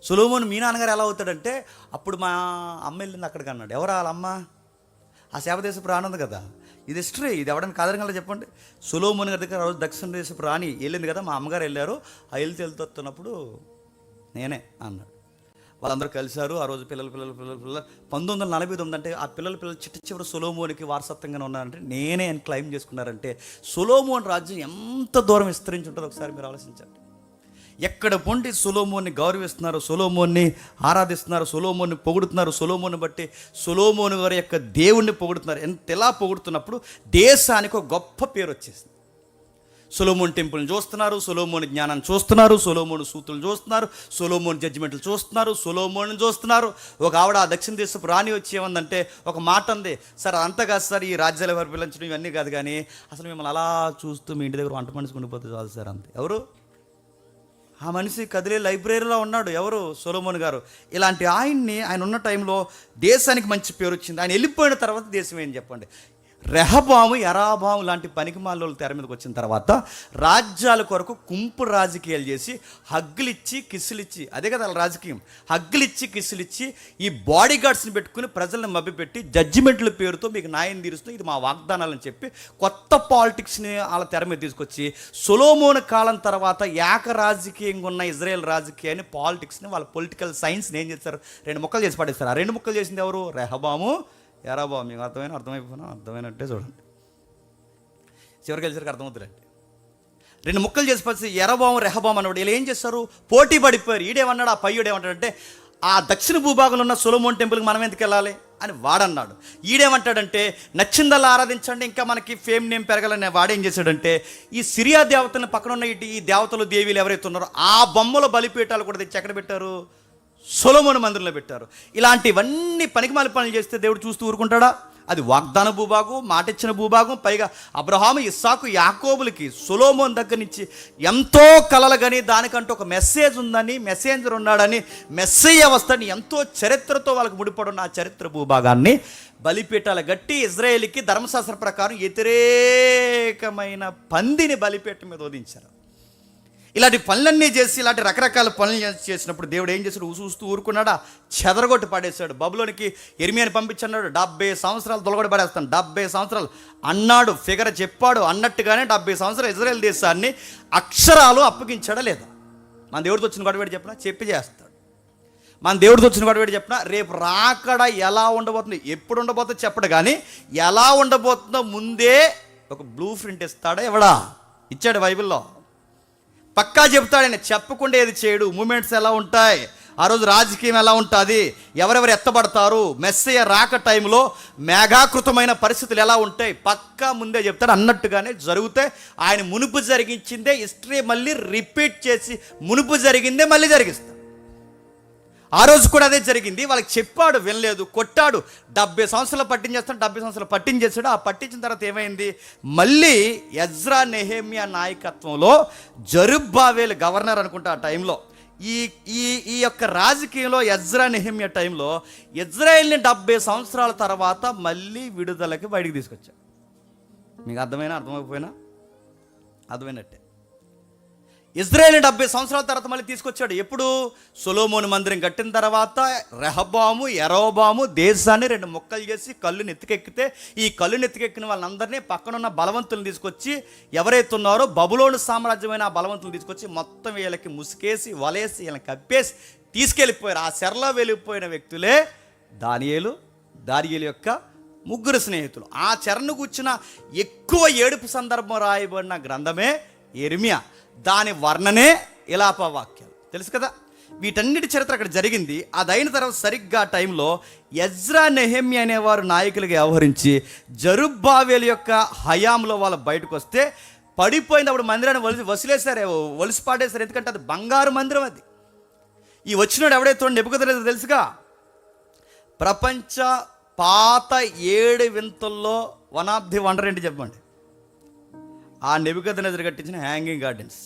Speaker 1: సొలొమోన్ మీ నాన్నగారు ఎలా అవుతాడంటే, అప్పుడు మా అమ్మ వెళ్ళింది అక్కడికి అన్నాడు. ఎవరు వాళ్ళమ్మ? ఆ శాపదేశపు రాణి ఉంది కదా. ఇది హిస్టరీ, ఇది ఎవడని కాదనగలరా చెప్పండి? సొలొమోన్ గారి దగ్గర రోజు దక్షిణ దేశపు రాణి వెళ్ళింది కదా, మా అమ్మగారు వెళ్ళారు. ఆ వెళ్తున్నప్పుడు నేనే అన్నాడు. వాళ్ళందరూ కలిశారు. ఆ రోజు పిల్లలు 1949 అంటే ఆ పిల్లలు చిట్ట చివరి సొలొమోన్కి వారసత్వంగానే ఉన్నారంటే నేనే అని క్లెయిమ్ చేసుకున్నారంటే సొలొమోన్ రాజ్యం ఎంత దూరం విస్తరించి ఉంటుందో ఒకసారి మీరు ఆలోచించండి. ఎక్కడ పొండి సొలొమోన్ని గౌరవిస్తున్నారు, సొలొమోన్ని ఆరాధిస్తున్నారు, సొలొమోన్ని పొగుడుతున్నారు. సొలొమోన్ని బట్టి సొలొమోన్ గారి యొక్క దేవుణ్ణి పొగుడుతున్నారు. ఎలా పొగుడుతున్నప్పుడు దేశానికి ఒక గొప్ప పేరు వచ్చేసింది. సొలొమోన్ టెంపుల్ని చూస్తున్నారు, సొలొమోన్ జ్ఞానాన్ని చూస్తున్నారు, సొలొమోన్ సూతులు చూస్తున్నారు, సొలొమోన్ జడ్జిమెంట్లు చూస్తున్నారు, సొలొమోన్ చూస్తున్నారు. ఒక ఆవిడ ఆ దక్షిణ దేశపు రాణి వచ్చి ఏమందంటే ఒక మాట ఉంది, సార్ అంతా కాదు సార్, ఈ రాజ్యాల వారు పిలించడం ఇవన్నీ కాదు కానీ అసలు మిమ్మల్ని అలా చూస్తూ మీ ఇంటి దగ్గర వంట మనిషి ఉండిపోతే చాలు సార్ అంతే. ఎవరు ఆ మనిషి? కదిలే లైబ్రరీలో ఉన్నాడు. ఎవరు? సొలొమోన్ గారు. ఇలాంటి ఆయన ఉన్న టైంలో దేశానికి మంచి పేరు వచ్చింది. ఆయన వెళ్ళిపోయిన తర్వాత దేశం ఏం చెప్పండి? రెహబాము, యరాబాము లాంటి పనికిమాలోళ్ళు తెర మీదకి వచ్చిన తర్వాత రాజ్యాల కొరకు కుంపు రాజకీయాలు చేసి హగ్గులిచ్చి కిస్సులిచ్చి, అదే కదా వాళ్ళ రాజకీయం, హగ్గులిచ్చి కిస్సులిచ్చి ఈ బాడీ గార్డ్స్ని పెట్టుకుని ప్రజల్ని మభ్యపెట్టి జడ్జిమెంట్ల పేరుతో మీకు న్యాయం తీరుస్తూ ఇది మా వాగ్దానాలని చెప్పి కొత్త పాలిటిక్స్ని వాళ్ళ తెర మీద తీసుకొచ్చి సొలొమోన్ కాలం తర్వాత రాజకీయంగా ఉన్న ఇజ్రాయెల్ రాజకీయాన్ని, పాలిటిక్స్ని, వాళ్ళ పొలిటికల్ సైన్స్ని ఏం చేస్తారు? 2 ముక్కలు చేసి పడేస్తారు. ఆ 2 ముక్కలు చేసింది ఎవరు? రెహబాము, యరాబాము. మీకు అర్థమైనట్టే చూడండి. చివరికి వెళ్ళేసరికి అర్థమవుతుందండి. 2 ముక్కలు చేసి పడితే యరబాము రెహబాము అన్నవాడు వీళ్ళు ఏం చేస్తారు? పోటీ పడిపోయారు. ఈడేమన్నాడు, ఆ పయ్యుడు ఏమంటాడంటే ఆ దక్షిణ భూభాగంలో ఉన్న సొలొమోన్ టెంపుల్కి మనం ఎందుకు వెళ్ళాలి అని వాడన్నాడు. ఈడేమంటాడంటే నచ్చిందల్లా ఆరాధించండి, ఇంకా మనకి ఫేమ్ నేమ్ పెరగాలని వాడేం చేశాడంటే ఈ సిరియా దేవతలను పక్కన ఉన్న ఈ దేవతలు దేవీలు ఎవరైతే ఉన్నారో ఆ బొమ్మల బలిపీఠాలు కూడా తెచ్చి ఎక్కడ పెట్టారు? సొలొమోను మందిరంలో పెట్టారు. ఇలాంటివన్నీ పనికిమాలి పనులు చేస్తే దేవుడు చూస్తూ ఊరుకుంటాడా? అది వాగ్దాన భూభాగం, మాటిచ్చిన భూభాగం, పైగా అబ్రహాము, ఇస్సాకు, యాకోబులకి సొలొమోను దగ్గర నుంచి ఎంతో కలలు కానీ దానికంటూ ఒక మెసేజ్ ఉందని, మెసేంజర్ ఉన్నాడని, మెస్సయ్య వస్తాడని ఎంతో చరిత్రతో వాళ్ళకి ముడిపడున్న ఆ చరిత్ర భూభాగాన్ని బలిపీఠాలు గట్టి ఇజ్రాయేలీకి ధర్మశాస్త్ర ప్రకారం వ్యతిరేకమైన పందిని బలిపీఠం మీద వధించారు. ఇలాంటి పనులన్నీ చేసి ఇలాంటి రకరకాల పనులు చేసినప్పుడు దేవుడు ఏం చేశాడు? చూస్తూ ఊరుకున్నాడా? చెదరగొట్టి పడేశాడు. బబులోనికి ఇర్మియాని పంపించన్నాడు, 70 సంవత్సరాలు తొలగొడి పడేస్తాను. 70 సంవత్సరాలు అన్నాడు, ఫిగర్ చెప్పాడు, అన్నట్టుగానే 70 సంవత్సరాలు ఇజ్రాయెల్ దేశాన్ని అక్షరాలు అప్పగించాడా లేదా? మన దేవుడితో వచ్చిన గొడవేడి చెప్పినా చెప్పి చేస్తాడు. మన దేవుడితో వచ్చిన గొడవేడి చెప్పినా రేపు రాకడ ఎలా ఉండబోతుంది, ఎప్పుడు ఉండబోతుందో చెప్పడు, కానీ ఎలా ఉండబోతుందో ముందే ఒక బ్లూ ప్రింట్ ఇస్తాడా? ఎవడా ఇచ్చాడు? బైబిల్లో పక్కా చెప్తాడు. ఆయన చెప్పకుండా ఏది చేయడు. మూమెంట్స్ ఎలా ఉంటాయి, ఆ రోజు రాజకీయం ఎలా ఉంటుంది, ఎవరెవరు ఎత్తబడతారు, మెస్సయ్య రాక టైంలో మేఘాకృతమైన పరిస్థితులు ఎలా ఉంటాయి, పక్కా ముందే చెప్తాడు. అన్నట్టుగానే జరిగితే ఆయన మునుపు జరిగించిందే హిస్టరీ మళ్ళీ రిపీట్ చేసి మునుపు జరిగిందే మళ్ళీ జరిగిస్తాడు. ఆ రోజు కూడా అదే జరిగింది. వాళ్ళకి చెప్పాడు, వినలేదు, కొట్టాడు. 70 సంవత్సరాలు పట్టించేస్తాడు. 70 సంవత్సరాలు పట్టించేసాడు. ఆ పట్టించిన తర్వాత ఏమైంది? మళ్ళీ ఎజ్రా నెహెమ్యా నాయకత్వంలో జెరుబ్బాబెలు గవర్నర్ అనుకుంటా ఆ టైంలో. ఈ యొక్క రాజకీయంలో ఎజ్రా నెహెమ్యా టైంలో ఇజ్రాయెల్ని 70 సంవత్సరాల తర్వాత మళ్ళీ విడుదలకి బయటికి తీసుకొచ్చాడు. మీకు అర్థమైపోయినా అర్థమైనట్టే. ఇజ్రాయెల్ని 70 సంవత్సరాల తర్వాత మళ్ళీ తీసుకొచ్చాడు. ఎప్పుడు? సొలొమోను మందిరం కట్టిన తర్వాత రెహబాము, యరొబాము దేశాన్ని 2 ముక్కలు చేసి కళ్ళు నెత్తికెక్కితే ఈ కళ్ళు నెత్తికెక్కిన వాళ్ళందరినీ పక్కనున్న బలవంతులను తీసుకొచ్చి ఎవరైతే ఉన్నారో బబులోను సామ్రాజ్యమైన ఆ బలవంతులను తీసుకొచ్చి మొత్తం వీళ్ళకి ముసుకేసి వలేసి వీళ్ళని కప్పేసి తీసుకెళ్ళిపోయారు. ఆ చెరలో వెళ్ళిపోయిన వ్యక్తులే దానియేలు యొక్క 3 స్నేహితులు. ఆ చెరను కూర్చున్న ఎక్కువ ఏడుపు సందర్భం రాయబడిన గ్రంథమే ఇర్మియా. దాని వర్ణనే ఇలాపవాక్యాలు. తెలుసు కదా? వీటన్నిటి చరిత్ర అక్కడ జరిగింది. అది అయిన తర్వాత సరిగ్గా టైంలో ఎజ్రా నెహెమ్యా అనేవారు నాయకులుగా వ్యవహరించి జెరుబ్బాబెలు యొక్క హయాంలో వాళ్ళు బయటకు వస్తే పడిపోయింది. అప్పుడు మందిరాన్ని వలిసి పాడేశారు. ఎందుకంటే అది బంగారు మందిరం. అది ఈ వచ్చినాడు ఎవడైతే నెబుకద్నెజరు తెలుసుగా, ప్రపంచ పాత 7 వింతల్లో వన్ ఆఫ్ ది వండర్ ఏంటి చెప్పండి? ఆ నెబుకద్నెజరు కట్టించిన హ్యాంగింగ్ గార్డెన్స్.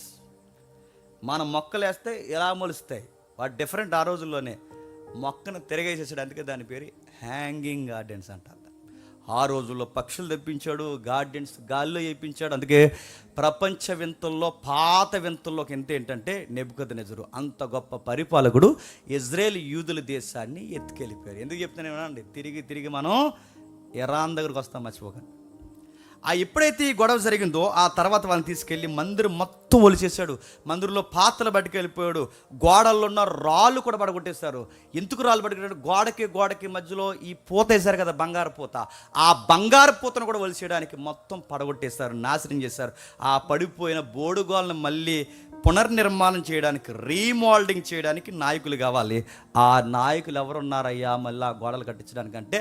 Speaker 1: మనం మొక్కలు వేస్తే ఎలా మొలుస్తాయి, వాటి డిఫరెంట్. ఆ రోజుల్లోనే మొక్కను తిరగేసేసాడు. అందుకే దాని పేరు హ్యాంగింగ్ గార్డెన్స్ అంటారు. ఆ రోజుల్లో పక్షులు తెప్పించాడు, గార్డెన్స్ గాల్లో వేయించాడు. అందుకే ప్రపంచ వింతల్లో పాత వింతల్లోకి ఎంత ఏంటంటే నెబుకద్నెజరు అంత గొప్ప పరిపాలకుడు ఇజ్రాయేల్ యూదుల దేశాన్ని ఎత్తుకెళ్ళిపోయారు. ఎందుకు చెప్తున్నానండి? తిరిగి మనం ఇరాన్ దగ్గరకు వస్తాం, మర్చిపోకండి. ఎప్పుడైతే ఈ గొడవ జరిగిందో ఆ తర్వాత వాళ్ళని తీసుకెళ్ళి మందిరం మొత్తం ఒలిచేశాడు. మందిరంలో పాత్రలు పట్టుకెళ్ళిపోయాడు. గోడల్లో ఉన్న రాళ్ళు కూడా పడగొట్టేశారు. ఎందుకు రాళ్ళు పట్టుకెళ్ళాడు? గోడకి మధ్యలో ఈ పూత వేశారు కదా, బంగారు పూత. ఆ బంగారు పూతను కూడా ఒలిచేయడానికి మొత్తం పడగొట్టేశారు, నాశనం చేశారు. ఆ పడిపోయిన బోడుగోళ్ళను మళ్ళీ పునర్నిర్మాణం చేయడానికి, రీమోల్డింగ్ చేయడానికి నాయకులు కావాలి. ఆ నాయకులు ఎవరున్నారయ్యా మళ్ళీ ఆ గోడలు కట్టించడానికంటే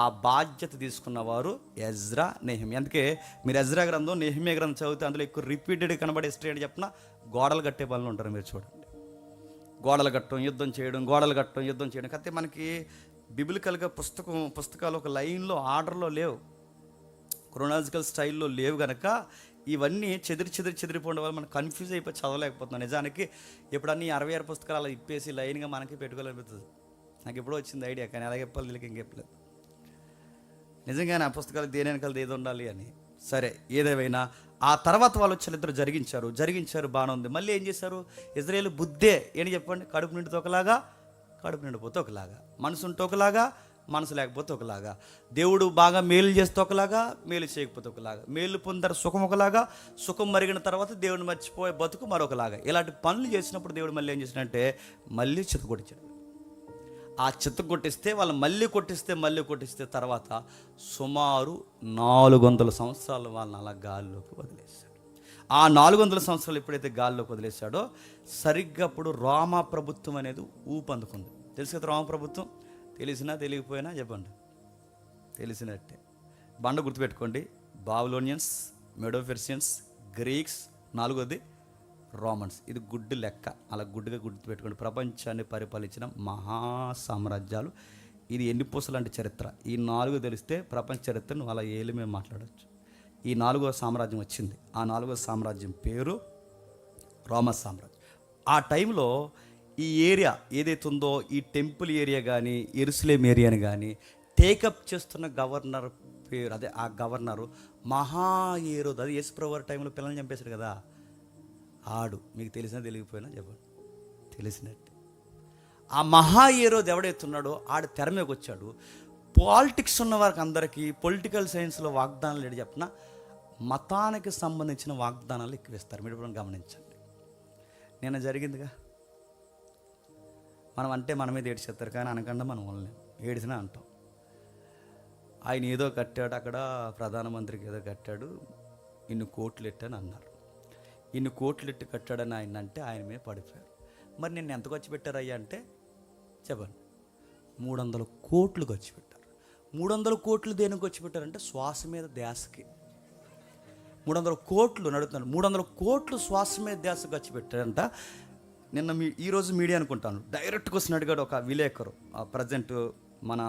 Speaker 1: ఆ బాధ్యత తీసుకున్నవారు ఎజ్రా నెహెమ్యా. అందుకే మీరు ఎజ్రా గ్రంథం, నెహెమ్యా గ్రంథం చదివితే అందులో ఎక్కువ రిపీటెడ్ కనబడే హిస్టరీ అని చెప్పిన గోడలు కట్టే పనులు ఉంటారు. మీరు చూడండి, గోడలు కట్టడం, యుద్ధం చేయడం, గోడలు కట్టడం, యుద్ధం చేయడం. అయితే మనకి బిబిలికల్గా పుస్తకాలు ఒక లైన్లో ఆర్డర్లో లేవు, క్రోనాలజికల్ స్టైల్లో లేవు కనుక ఇవన్నీ చెదిరిపోవడం వల్ల మనం కన్ఫ్యూజ్ అయిపోయి చదవలేకపోతున్నాం. నిజానికి ఇప్పుడు అన్ని 66 పుస్తకాలు అలా ఇప్పేసి లైన్గా మనకి పెట్టుకోవాలనిపిస్తుంది. నాకు ఎప్పుడో వచ్చింది ఐడియా, కానీ అలాగే చెప్పాలి వీళ్ళకి ఇంకెప్పలేదు. నిజంగానే ఆ పుస్తకాలు దేని వెనకాల ఏది ఉండాలి అని. సరే, ఏదేమైనా ఆ తర్వాత వాళ్ళు వచ్చి ఇద్దరు జరిగించారు, బాగానే ఉంది. మళ్ళీ ఏం చేశారు? ఇజ్రాయేల్ బుద్ధే ఏంటి చెప్పండి? కడుపు నిండితే ఒకలాగా, కడుపు నిండిపోతే ఒకలాగా, మనసు ఉంటే ఒకలాగా, మనసు లేకపోతే ఒకలాగా, దేవుడు బాగా మేలు చేస్తే ఒకలాగా, మేలు చేయకపోతే ఒకలాగా, మేలు పొందారు సుఖం ఒకలాగా, సుఖం మరిగిన తర్వాత దేవుడిని మర్చిపోయే బతుకు మరొకలాగా. ఇలాంటి పనులు చేసినప్పుడు దేవుడు మళ్ళీ ఏం చేసినంటే మళ్ళీ చిత్తకొట్టించాడు. ఆ చిత్తకొట్టిస్తే వాళ్ళు మళ్ళీ కొట్టిస్తే తర్వాత సుమారు 400 సంవత్సరాలు వాళ్ళని అలా గాల్లోకి వదిలేశాడు. ఆ 400 సంవత్సరాలు ఎప్పుడైతే గాల్లోకి వదిలేశాడో సరిగ్గా అప్పుడు రోమా ప్రభుత్వం అనేది ఊపందుకుంది. తెలుసు కదా రోమ ప్రభుత్వం. తెలిసినా తెలియకపోయినా చెప్పండి, తెలిసినట్టే. బండ గుర్తుపెట్టుకోండి, బాబిలోనియన్స్, మెడోపెర్షియన్స్, గ్రీక్స్, నాలుగోది రోమన్స్. ఇది గుడ్డు లెక్క, అలా గుడ్డుగా గుర్తుపెట్టుకోండి. ప్రపంచాన్ని పరిపాలించిన మహాసామ్రాజ్యాలు. ఇది ఎన్ని పూసలు అంటే చరిత్ర. ఈ 4 తెలిస్తే ప్రపంచ చరిత్రను అలా ఏళ్ళు మేము మాట్లాడవచ్చు. ఈ 4వ సామ్రాజ్యం వచ్చింది. ఆ 4వ సామ్రాజ్యం పేరు రోమన్ సామ్రాజ్యం. ఆ టైంలో ఈ ఏరియా ఏదైతే ఉందో, ఈ టెంపుల్ ఏరియా కానీ యెరూషలేం ఏరియాని కానీ టేకప్ చేస్తున్న గవర్నర్ పేరు, అదే ఆ గవర్నరు మహాయేరోదు. అది యేసుప్రభువు వారి టైంలో పిల్లల్ని చంపేశాడు కదా, ఆడు. మీకు తెలిసినా తెలియకపోయినా చెప్పండి, తెలిసినట్టు. ఆ మహాయేరోదు ఎవడైతున్నాడో ఆడు తెర మీదకి వచ్చాడు. పాలిటిక్స్ ఉన్న వారికి అందరికీ పొలిటికల్ సైన్స్లో వాగ్దానాలు ఏంటి చెప్పిన, మతానికి సంబంధించిన వాగ్దానాలు ఎక్కువిస్తారు. మీరు ఇప్పుడు గమనించండి. నిన్న జరిగిందిగా, మనం అంటే మన మీద ఏడ్చేస్తారు, కానీ అనకుండా మనం వల్లే ఏడిసినా అంటాం. ఆయన ఏదో కట్టాడు, అక్కడ ప్రధానమంత్రికి ఏదో కట్టాడు, ఇన్ని కోట్లు ఎట్టని అన్నారు. ఇన్ని కోట్లు ఎట్టి కట్టాడని ఆయన అంటే ఆయన మీద పడిపోయారు. మరి నిన్ను ఎంత ఖర్చు పెట్టారయ్యా అంటే చెప్పండి, 300 కోట్లు ఖర్చు పెట్టారు. 300 కోట్లు దేనికి ఖర్చు పెట్టారంటే శ్వాస మీద ధ్యాసకి. 300 కోట్లు నడుతున్నాడు, 300 కోట్లు శ్వాస మీద ధ్యాస ఖర్చు పెట్టారంట. నిన్న ఈరోజు మీడియా అనుకుంటాను డైరెక్ట్గా వచ్చిన అడిగాడు ఒక విలేకరు, ప్రజెంట్ మన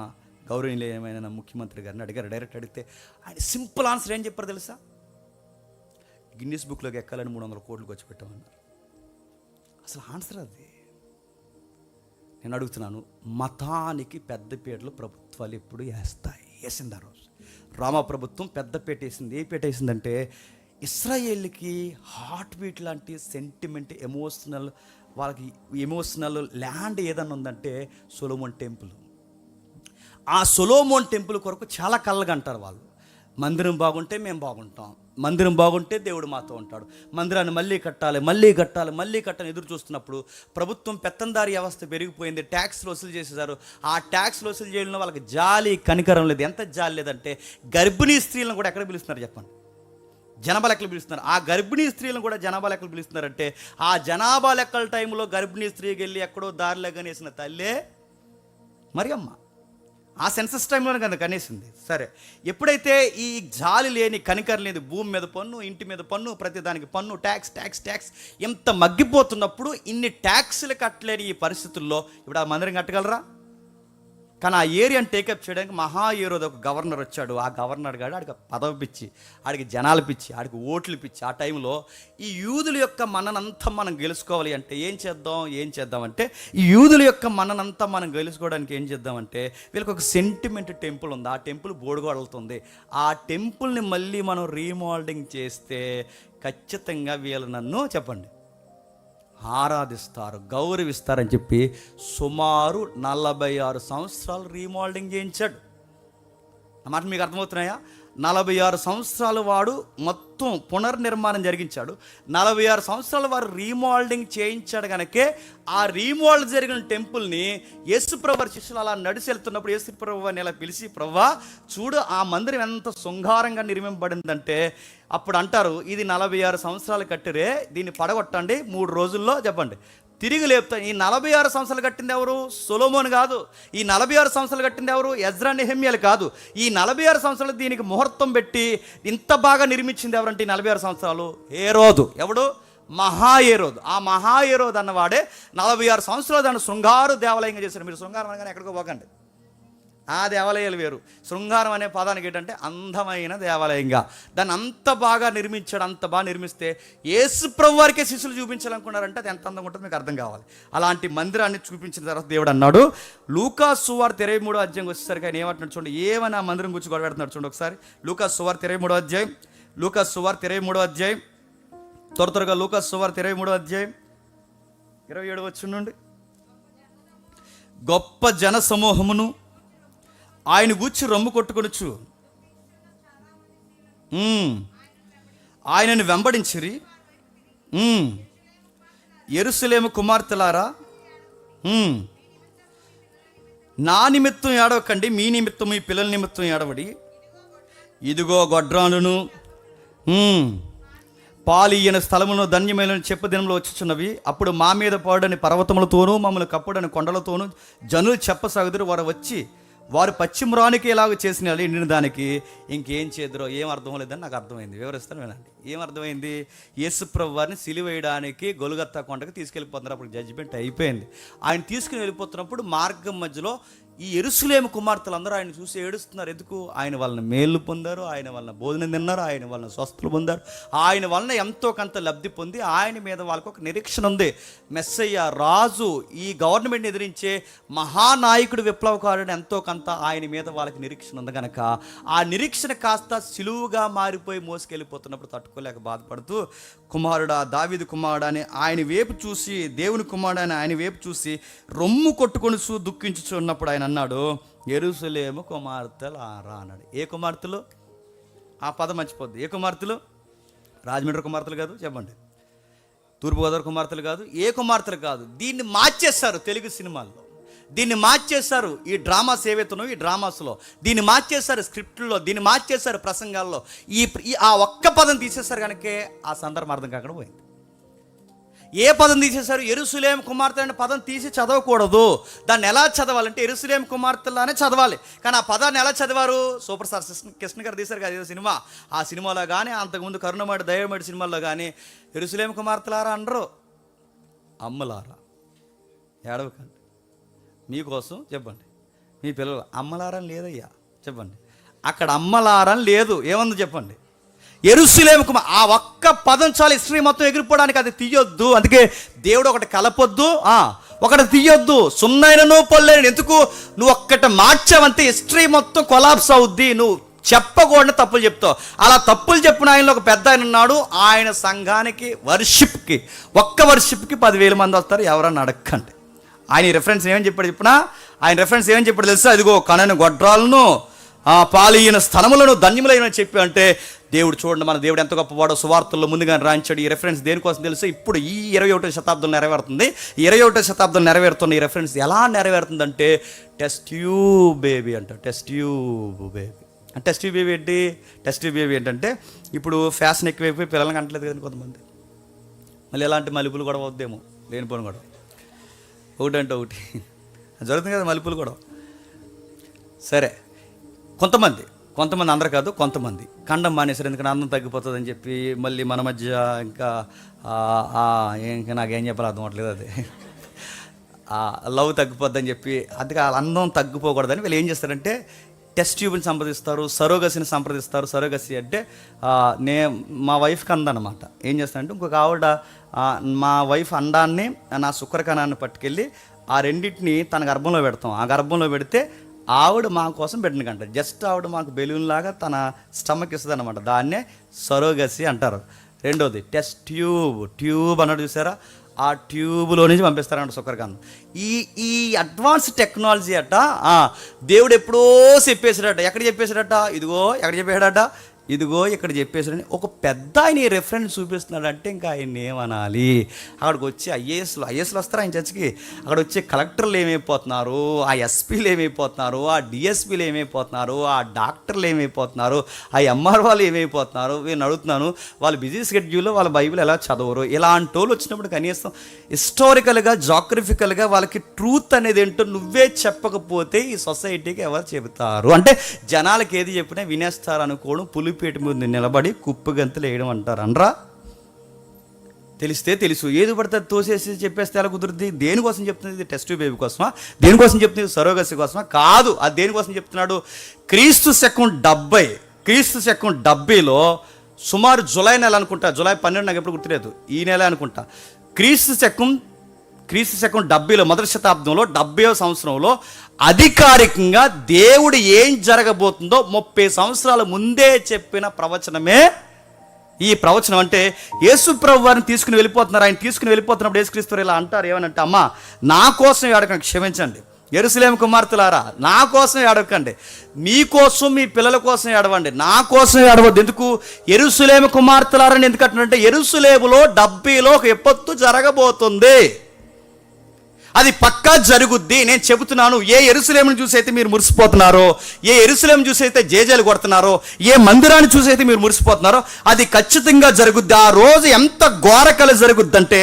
Speaker 1: గౌరవనీయమైన ముఖ్యమంత్రి గారిని అడిగారు. డైరెక్ట్ అడిగితే ఆయన సింపుల్ ఆన్సర్ ఏం చెప్పారు తెలుసా, గిన్నిస్ బుక్లోకి ఎక్కాలని 300 కోట్లు ఖర్చు పెట్టామన్నారు. అసలు ఆన్సర్ అది. నేను అడుగుతున్నాను, మతానికి పెద్దపీటలు ప్రభుత్వాలు ఎప్పుడు వేసింది. ఆ రోజు రామ ప్రభుత్వం పెద్దపీట వేసింది. ఏ పీట వేసిందంటే ఇస్రాయేల్కి హార్ట్ బీట్ లాంటి సెంటిమెంట్, వాళ్ళకి ఎమోషనల్ ల్యాండ్ ఏదన్నా ఉందంటే సొలొమోన్ టెంపుల్. ఆ సొలొమోన్ టెంపుల్ కొరకు చాలా కళ్ళగా అంటారు వాళ్ళు. మందిరం బాగుంటే మేము బాగుంటాం, మందిరం బాగుంటే దేవుడు మాతో ఉంటాడు, మందిరాన్ని మళ్ళీ కట్టాలి ఎదురు చూస్తున్నప్పుడు ప్రభుత్వం పెత్తందారి వ్యవస్థ పెరిగిపోయింది, ట్యాక్స్లు వసూలు చేసేసారు. ఆ ట్యాక్స్లు వసూలు చేయడంలో వాళ్ళకి జాలి కనికరం లేదు. ఎంత జాలి లేదంటే గర్భిణీ స్త్రీలను కూడా ఎక్కడ పిలుస్తున్నారు చెప్పండి, జనాభా లెక్కలు పిలుస్తున్నారు. ఆ గర్భిణీ స్త్రీలను కూడా జనాభా లెక్కలు పిలుస్తున్నారంటే ఆ జనాభా లెక్కల టైంలో గర్భిణీ స్త్రీకి వెళ్ళి ఎక్కడో దారిలో కనేసిన తల్లే మరియమ్మ. ఆ సెన్సస్ టైంలోనే కదా కనేసింది. సరే, ఎప్పుడైతే ఈ జాలి లేని కనికరం లేని భూమి మీద పన్ను, ఇంటి మీద పన్ను, ప్రతి దానికి పన్ను, ట్యాక్స్ ఎంత మగ్గిపోతున్నప్పుడు ఇన్ని ట్యాక్స్లు కట్టలేని ఈ పరిస్థితుల్లో ఇప్పుడు ఆ మందిరం కట్టగలరా? కానీ ఆ ఏరియాని టేకప్ చేయడానికి మహాయేరోదు ఒక గవర్నర్ వచ్చాడు. ఆ గవర్నర్ గారు ఆడికి పదవి పిచ్చి, ఆడికి జనాలు పిచ్చి, ఆడికి ఓట్లు పిచ్చి. ఆ టైంలో ఈ యూదుల యొక్క మన్ననంతా మనం గెలుచుకోవాలి అంటే ఏం చేద్దామంటే ఈ యూదుల యొక్క మన్ననంతా మనం గెలుచుకోవడానికి ఏం చేద్దామంటే వీళ్ళకి ఒక సెంటిమెంట్ టెంపుల్ ఉంది. ఆ టెంపుల్ బోడుగోడలుతుంది. ఆ టెంపుల్ని మళ్ళీ మనం రీమోల్డింగ్ చేస్తే ఖచ్చితంగా వీళ్ళు నన్ను చెప్పండి ఆరాధిస్తారు, గౌరవిస్తారని చెప్పి సుమారు 46 సంవత్సరాలు రీమోల్డింగ్ చేయించాడు. అన్నమాట మీకు అర్థమవుతున్నాయా? 46 సంవత్సరాలు వాడు మొత్తం పునర్నిర్మాణం జరిగించాడు. 46 సంవత్సరాలు వారు రీమోల్డింగ్ చేయించాడు. కనుకే ఆ రీమోల్డ్ జరిగిన టెంపుల్ని యేసుప్రభు శిష్యులు అలా నడిచి వెళ్తున్నప్పుడు యేసుప్రభు అని ఇలా పిలిచి, ప్రభువా చూడు ఆ మందిరం ఎంత శృంగారంగా నిర్మింపబడిందంటే అప్పుడు అంటారు, ఇది 46 సంవత్సరాలు కట్టిరే, దీన్ని పడగొట్టండి 3 రోజుల్లో చెప్పండి తిరిగి లేపుతాను. ఈ 46 సంవత్సరాలు కట్టింది ఎవరు? సొలొమోన్ కాదు. ఈ 46 సంవత్సరాలు కట్టింది ఎవరు? ఎజ్రా నెహెమ్యాలు కాదు. ఈ 46 సంవత్సరాలు దీనికి ముహూర్తం పెట్టి ఇంత బాగా నిర్మించింది ఎవరంటే ఈ 46 సంవత్సరాలు హేరోదు. ఎవడు? మహాయేరోదు. ఆ మహాయేరోదు అన్నవాడే 46 సంవత్సరాలు దాన్ని శృంగారు దేవాలయంగా చేశారు. మీరు శృంగారం అనగానే ఎక్కడికో పోకండి, ఆ దేవాలయాలు వేరు. శృంగారం అనే పదానికి ఏంటంటే అందమైన దేవాలయంగా దాన్ని అంత బాగా నిర్మించాడు. అంత బాగా నిర్మిస్తే యేసుప్రభు వారికే శిష్యులు చూపించాలనుకున్నారంటే అది ఎంత అందంగా ఉంటుందో మీకు అర్థం కావాలి. అలాంటి మందిరాన్ని చూపించిన తర్వాత దేవుడు అన్నాడు, లూకాసు సువార్త 23వ అధ్యాయం వచ్చేసరికి ఆయన ఏమంటున్నాడు చూడండి, ఏమని ఆ మందిరం గురించి గొడవ పెడుతున్నాడు చూడండి ఒకసారి. లూకాసు సువార్త 23వ అధ్యాయం, లూకాసు సువార్త 23వ అధ్యాయం, త్వరగా లూకాసు సువార్త 23వ అధ్యాయం 27 వచ్చి నుండి. గొప్ప జన సమూహమును ఆయన గూర్చి రొమ్ము కొట్టుకొనుచు ఆయనను వెంబడించిరి. యెరూషలేము కుమార్తెలారా, నా నిమిత్తం ఏడవకండి, మీ నిమిత్తం మీ పిల్లల నిమిత్తం ఏడవడి. ఇదిగో గొడ్రాలును పాలియన స్థలములను ధన్యమైన చెప్పు దినంలో వచ్చుచున్నవి. అప్పుడు మా మీద పాడని పర్వతములతోనూ మమ్మల్ని కప్పుడని కొండలతోనూ జనులు చెప్పసాగుదురు. వారు వచ్చి వారు పశ్చిమరానికి ఎలాగ చేసిన ఎండిన దానికి ఇంకేం చేద్దరో ఏం అర్థం లేదని నాకు అర్థమైంది. వివరిస్తాను వినండి. ఏం అర్థమైంది? యేసుప్రభు వారిని సిలువేయడానికి గొలుగత్తా కొండకి తీసుకెళ్ళిపోతున్నారు. అప్పుడు జడ్జిమెంట్ అయిపోయింది. ఆయన తీసుకుని వెళ్ళిపోతున్నప్పుడు మార్గం మధ్యలో ఈ యెరూషలేము కుమార్తెలందరూ ఆయన చూసి ఏడుస్తున్నారు. ఎందుకు? ఆయన వలన మేలు పొందారు, ఆయన వలన భోజనం తిన్నారు, ఆయన వలన స్వస్థలు పొందారు, ఆయన వలన ఎంతో కొంత లబ్ధి పొంది ఆయన మీద వాళ్ళకు ఒక నిరీక్షణ ఉంది. మెస్సయ్య రాజు, ఈ గవర్నమెంట్ని ఎదిరించే మహానాయకుడు, విప్లవకారుడు ఎంతో కొంత ఆయన మీద వాళ్ళకి నిరీక్షణ ఉంది కనుక ఆ నిరీక్షణ కాస్త సిలువుగా మారిపోయి మోసుకెళ్ళిపోతున్నప్పుడు తట్టుకోలేక బాధపడుతూ, కుమారుడా, దావీదు కుమారుడా అని ఆయన వైపు చూసి, దేవుని కుమారుడు అని ఆయన వైపు చూసి రొమ్ము కొట్టుకొని దుఃఖించుచున్నప్పుడు ఆయన అన్నాడు, యెరూషలేము కుమార్తెలారా అన్నాడు. ఏ కుమార్తెలు? ఆ పదం మర్చిపోద్ది. ఏ కుమార్తెలు? రాజమండ్రి కుమార్తెలు కాదు, చెప్పండి. తూర్పుగోదావరి కుమార్తెలు కాదు, ఏ కుమార్తెలు కాదు. దీన్ని మార్చేస్తారు తెలుగు సినిమాల్లో, దీన్ని మార్చేస్తారు ఈ డ్రామాస్ ఏవైతున్నాయో ఈ డ్రామాస్లో, దీన్ని మార్చేస్తారు స్క్రిప్ట్లో, దీన్ని మార్చేస్తారు ప్రసంగాల్లో. ఆ ఒక్క పదం తీసేస్తారు కనుకే ఆ సందర్భం అర్థం కాకుండా పోయింది. ఏ పదం తీసేశారు? యెరూషలేము కుమార్తె అనే పదం తీసి చదవకూడదు. దాన్ని ఎలా చదవాలంటే యెరూషలేము కుమార్తెలానే చదవాలి. కానీ ఆ పదాన్ని ఎలా చదివారు? సూపర్ స్టార్ కృష్ణ గారు తీశారు కదా సినిమా. ఆ సినిమాలో కానీ అంతకుముందు కరుణమాడి దైవమాడి సినిమాల్లో కానీ యెరూషలేము కుమార్తెలారా అనరు, అమ్మలారా. ఏడవకండి, మీకోసం చెప్పండి. మీ పిల్లలు అమ్మలారని లేదయ్యా చెప్పండి. అక్కడ అమ్మలారని లేదు, ఏముంది చెప్పండి? యెరూషలేము కుమార్. ఆ ఒక్క పదం చాలు హిస్టరీ మొత్తం ఎగిరిపోవడానికి. అది తీయొద్దు. అందుకే దేవుడు ఒకటి కలపొద్దు, ఒకటి తీయొద్దు. సున్నైనను పొల్లైన. ఎందుకు? నువ్వు ఒక్కటి మార్చావంటే హిస్టరీ మొత్తం కొలాప్స్ అవుద్ది. నువ్వు చెప్పకూడని తప్పులు చెప్తావు. అలా తప్పులు చెప్పిన ఆయనలో ఒక పెద్ద ఆయన ఉన్నాడు. ఆయన సంఘానికి వర్షిప్కి, ఒక్క వర్షిప్కి 10,000 మంది వస్తారు. ఎవరన్నా అడగండి. ఆయన రెఫరెన్స్ ఏమని చెప్పాడు చెప్పినా? ఆయన రెఫరెన్స్ ఏమని చెప్పాడు తెలుసా? అదిగో కనని గొడ్రాలను, పాలియన స్థలములను ధన్యములైన చెప్పి అంటే దేవుడు చూడండి, మన దేవుడు ఎంత గొప్పవాడో సువార్తల్లో ముందుగానే రాయించాడు. ఈ రెఫరెన్స్ దేనికోసం తెలుసు? ఇప్పుడు ఈ 21వ శతాబ్దం నెరవేరుతుంది. 21వ శతాబ్దం నెరవేరుతున్న ఈ రెఫరెన్స్ ఎలా నెరవేరుతుందంటే టెస్ట్ ట్యూబ్ బేబీ అంట. Test tube baby. Test tube baby ఏంటి? టెస్ట్ ట్యూబ్ బేబీ ఏంటంటే ఇప్పుడు ఫ్యాషన్ ఎక్కువైపోయి పిల్లలకి అంటలేదు కదండి కొంతమంది. మళ్ళీ ఎలాంటి మలుపులు కూడా వద్దేమో, లేనిపోను కూడా ఒకటంటే ఒకటి జరుగుతుంది కదా మలుపులు కూడా. సరే, కొంతమంది అందరూ కాదు, కొంతమంది ఖండం మానేశారు. ఎందుకంటే అందం తగ్గిపోతుందని చెప్పి మళ్ళీ మన మధ్య ఇంకా నాకేం చెప్పాలి అర్థం అవ్వట్లేదు. అది లవ్ తగ్గిపోద్దని చెప్పి, అందుకే అందం తగ్గిపోకూడదని వీళ్ళు ఏం చేస్తారంటే టెస్ట్ ట్యూబ్ని సంప్రదిస్తారు, సరోగసిని సంప్రదిస్తారు. సరోగసి అంటే మా వైఫ్కి అందనమాట. ఏం చేస్తారంటే ఇంకొక ఆవిడ మా వైఫ్ అండాన్ని, నా శుక్రకణాన్ని పట్టుకెళ్ళి ఆ రెండింటిని తన గర్భంలో పెడతాం. ఆ గర్భంలో పెడితే ఆవిడ మా కోసం పెట్టిన కంట. జస్ట్ ఆవిడ మాకు బెలూన్ లాగా తన స్టమక్ ఇస్తుంది అనమాట. దాన్నే సరోగసి అంటారు. రెండోది టెస్ట్ ట్యూబ్ అన్నాడు చూసారా? ఆ ట్యూబ్లో నుంచి పంపిస్తారంట శుక్రకణం. ఈ అడ్వాన్స్ టెక్నాలజీ అట దేవుడు ఎప్పుడో చెప్పేశాడట. ఎక్కడ చెప్పేశాడట? ఇదిగో ఎక్కడ చెప్పాడట? ఇదిగో ఇక్కడ చెప్పేసాడని ఒక పెద్ద ఆయన రెఫరెన్స్ చూపిస్తున్నాడంటే ఇంకా ఆయన ఏమనాలి? అక్కడికి వచ్చి ఐఏఎస్లు వస్తారు ఆయన చర్చికి. అక్కడ వచ్చే కలెక్టర్లు ఏమైపోతున్నారు, ఆ ఎస్పీలు ఏమైపోతున్నారు, ఆ డిఎస్పీలు ఏమైపోతున్నారు, ఆ డాక్టర్లు ఏమైపోతున్నారు, ఆ ఎంఆర్ఓలు ఏమైపోతున్నారు? నేను అడుగుతున్నాను, వాళ్ళు బిజీ షెడ్యూల్లో వాళ్ళ బైబిల్ ఎలా చదవరు? ఇలాంటి వాళ్ళు వచ్చినప్పుడు కనీసం హిస్టారికల్గా, జాగ్రఫికల్గా వాళ్ళకి ట్రూత్ అనేది ఏంటో నువ్వే చెప్పకపోతే ఈ సొసైటీకి ఎవరు చెబుతారు? అంటే జనాలకి ఏది చెప్పినా వినేస్తారు అనుకోవడం, పులిపేట ముందు నిలబడి కుప్పు గంతులు వేయడం అంటారు. అనరా? తెలిస్తే తెలుసు, ఏది పడితే తోసేసి చెప్పేస్తే ఎలా కుదురుద్ది? దేనికోసం చెప్తుంది? ఇది టెస్ట్ బేబీ కోసమా? దేనికోసం చెప్తుంది? సరోగసి కోసమా? కాదు. అది దేనికోసం చెప్తున్నాడు? క్రీస్తు శకం 70లో సుమారు జూలై నెల అనుకుంటా, జూలై 12 నాకు ఎప్పుడు గుర్తులేదు, ఈ నెల అనుకుంటా. క్రీస్తు శకం 70లో, మొదటి శతాబ్దంలో 70వ సంవత్సరంలో అధికారికంగా దేవుడు ఏం జరగబోతుందో 30 సంవత్సరాల ముందే చెప్పిన ప్రవచనమే ఈ ప్రవచనం. అంటే యేసుప్రభు వారిని తీసుకుని వెళ్ళిపోతున్నారు. ఆయన తీసుకుని వెళ్ళిపోతున్నప్పుడు యేసుక్రీస్తు ఇలా అంటారు, ఏమనంటే, అమ్మా నా కోసం ఏడకండి, క్షమించండి యెరూషలేము కుమార్తెలారా, నా కోసం ఏడవకండి, మీకోసం మీ పిల్లల కోసం ఏడవండి, నా కోసం ఏడవద్దు. ఎందుకు? యెరూషలేము కుమార్తెలారని ఎందుకు అంటున్నారంటే యెరూషలేములో 70లో ఒక విపత్తు జరగబోతుంది. అది పక్కా జరుగుద్ది. నేను చెబుతున్నాను, ఏ యెరూషలేమును చూసి అయితే మీరు మురిసిపోతున్నారో, ఏ యెరూషలేము చూసి అయితే జేజేలు కొడుతున్నారో, ఏ మందిరాన్ని చూసి అయితే మీరు మురిసిపోతున్నారో, అది ఖచ్చితంగా జరుగుద్ది. ఆ రోజు ఎంత ఘోరకల జరుగుద్దంటే,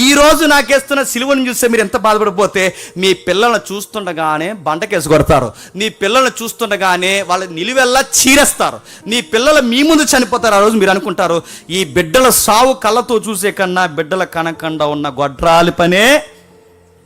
Speaker 1: ఈ రోజు నాకేస్తున్న సిలువను చూస్తే మీరు ఎంత బాధపడిపోతే, మీ పిల్లల్ని చూస్తుండగానే బండకేసి కొడతారు, నీ పిల్లల్ని చూస్తుండగానే వాళ్ళ నిలువెల్లా చీరేస్తారు, నీ పిల్లలు మీ ముందు చనిపోతారు. ఆ రోజు మీరు అనుకుంటారు, ఈ బిడ్డల సావు కళ్ళతో చూసే కన్నా బిడ్డల కనకుండా ఉన్న గొడ్రాలి పనే